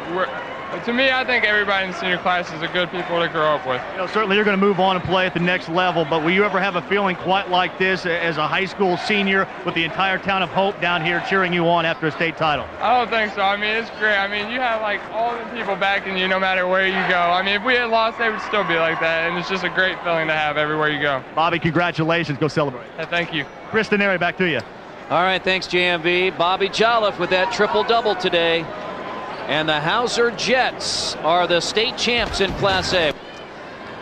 to me, I think everybody in the senior class is a good people to grow up with. You know, certainly you're going to move on and play at the next level, but will you ever have a feeling quite like this as a high school senior with the entire town of Hope down here cheering you on after a state title? I don't think so. I mean, it's great. I mean, you have like all the people backing you no matter where you go. I mean, if we had lost, they would still be like that, and it's just a great feeling to have everywhere you go. Bobby, congratulations. Go celebrate. Thank you. Chris Denary, back to you. All right, thanks, JMV. Bobby Jolliffe with that triple-double today. And the Hauser Jets are the state champs in Class A.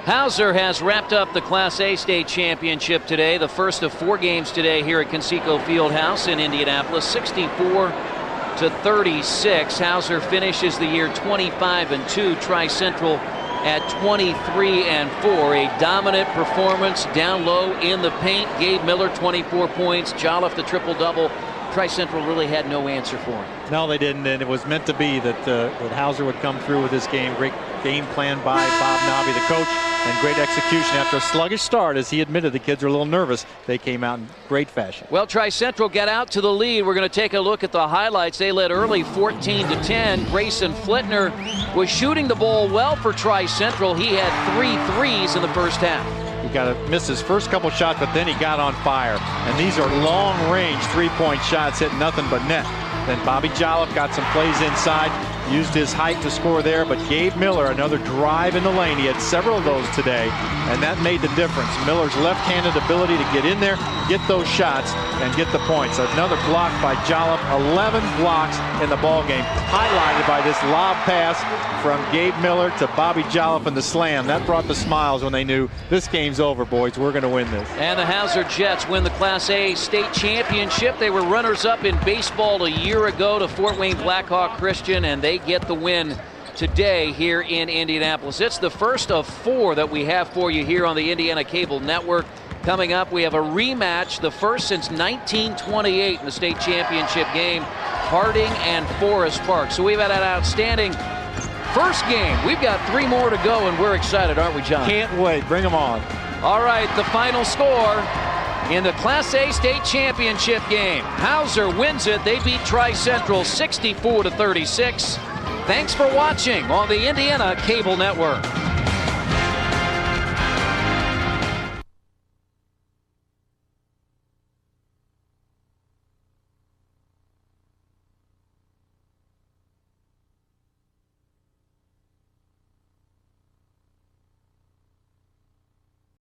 Hauser has wrapped up the Class A state championship today, the first of 4 games today here at Conseco Fieldhouse in Indianapolis, 64-36. Hauser finishes the year 25-2. Tri-Central at 23-4. A dominant performance down low in the paint. Gabe Miller, 24 points. Jolliffe, the triple-double. Tri-Central really had no answer for him. No, they didn't, and it was meant to be that Hauser would come through with this game. Great game plan by Bob Nobby, the coach. and great execution after a sluggish start. As he admitted, the kids are a little nervous. They came out in great fashion. Well, Tri-Central got out to the lead. We're going to take a look at the highlights. They led early 14-10. Grayson Flitner was shooting the ball well for Tri-Central. He had 3 threes in the first half. He got to miss his first couple shots, but then he got on fire. And these are long-range three-point shots, hit nothing but net. Then Bobby Jolliffe got some plays inside, used his height to score there, but Gabe Miller, another drive in the lane. He had several of those today, and that made the difference. Miller's left-handed ability to get in there, get those shots, and get the points. Another block by Jolliffe, 11 blocks in the ballgame, highlighted by this lob pass from Gabe Miller to Bobby Jolliffe and the slam. That brought the smiles when they knew this game's over, boys. We're going to win this. And the Hauser Jets win the Class A state championship. They were runners-up in baseball a year ago to Fort Wayne Blackhawk Christian, and they get the win today here in Indianapolis. It's the first of 4 that we have for you here on the Indiana Cable Network. Coming up, we have a rematch, the first since 1928 in the state championship game, Harding and Forest Park. So we've had an outstanding first game. We've got 3 more to go, and we're excited, aren't we, John? Can't wait. Bring them on. All right, the final score in the Class A state championship game. Hauser wins it. They beat Tri-Central 64-36. Thanks for watching on the Indiana Cable Network.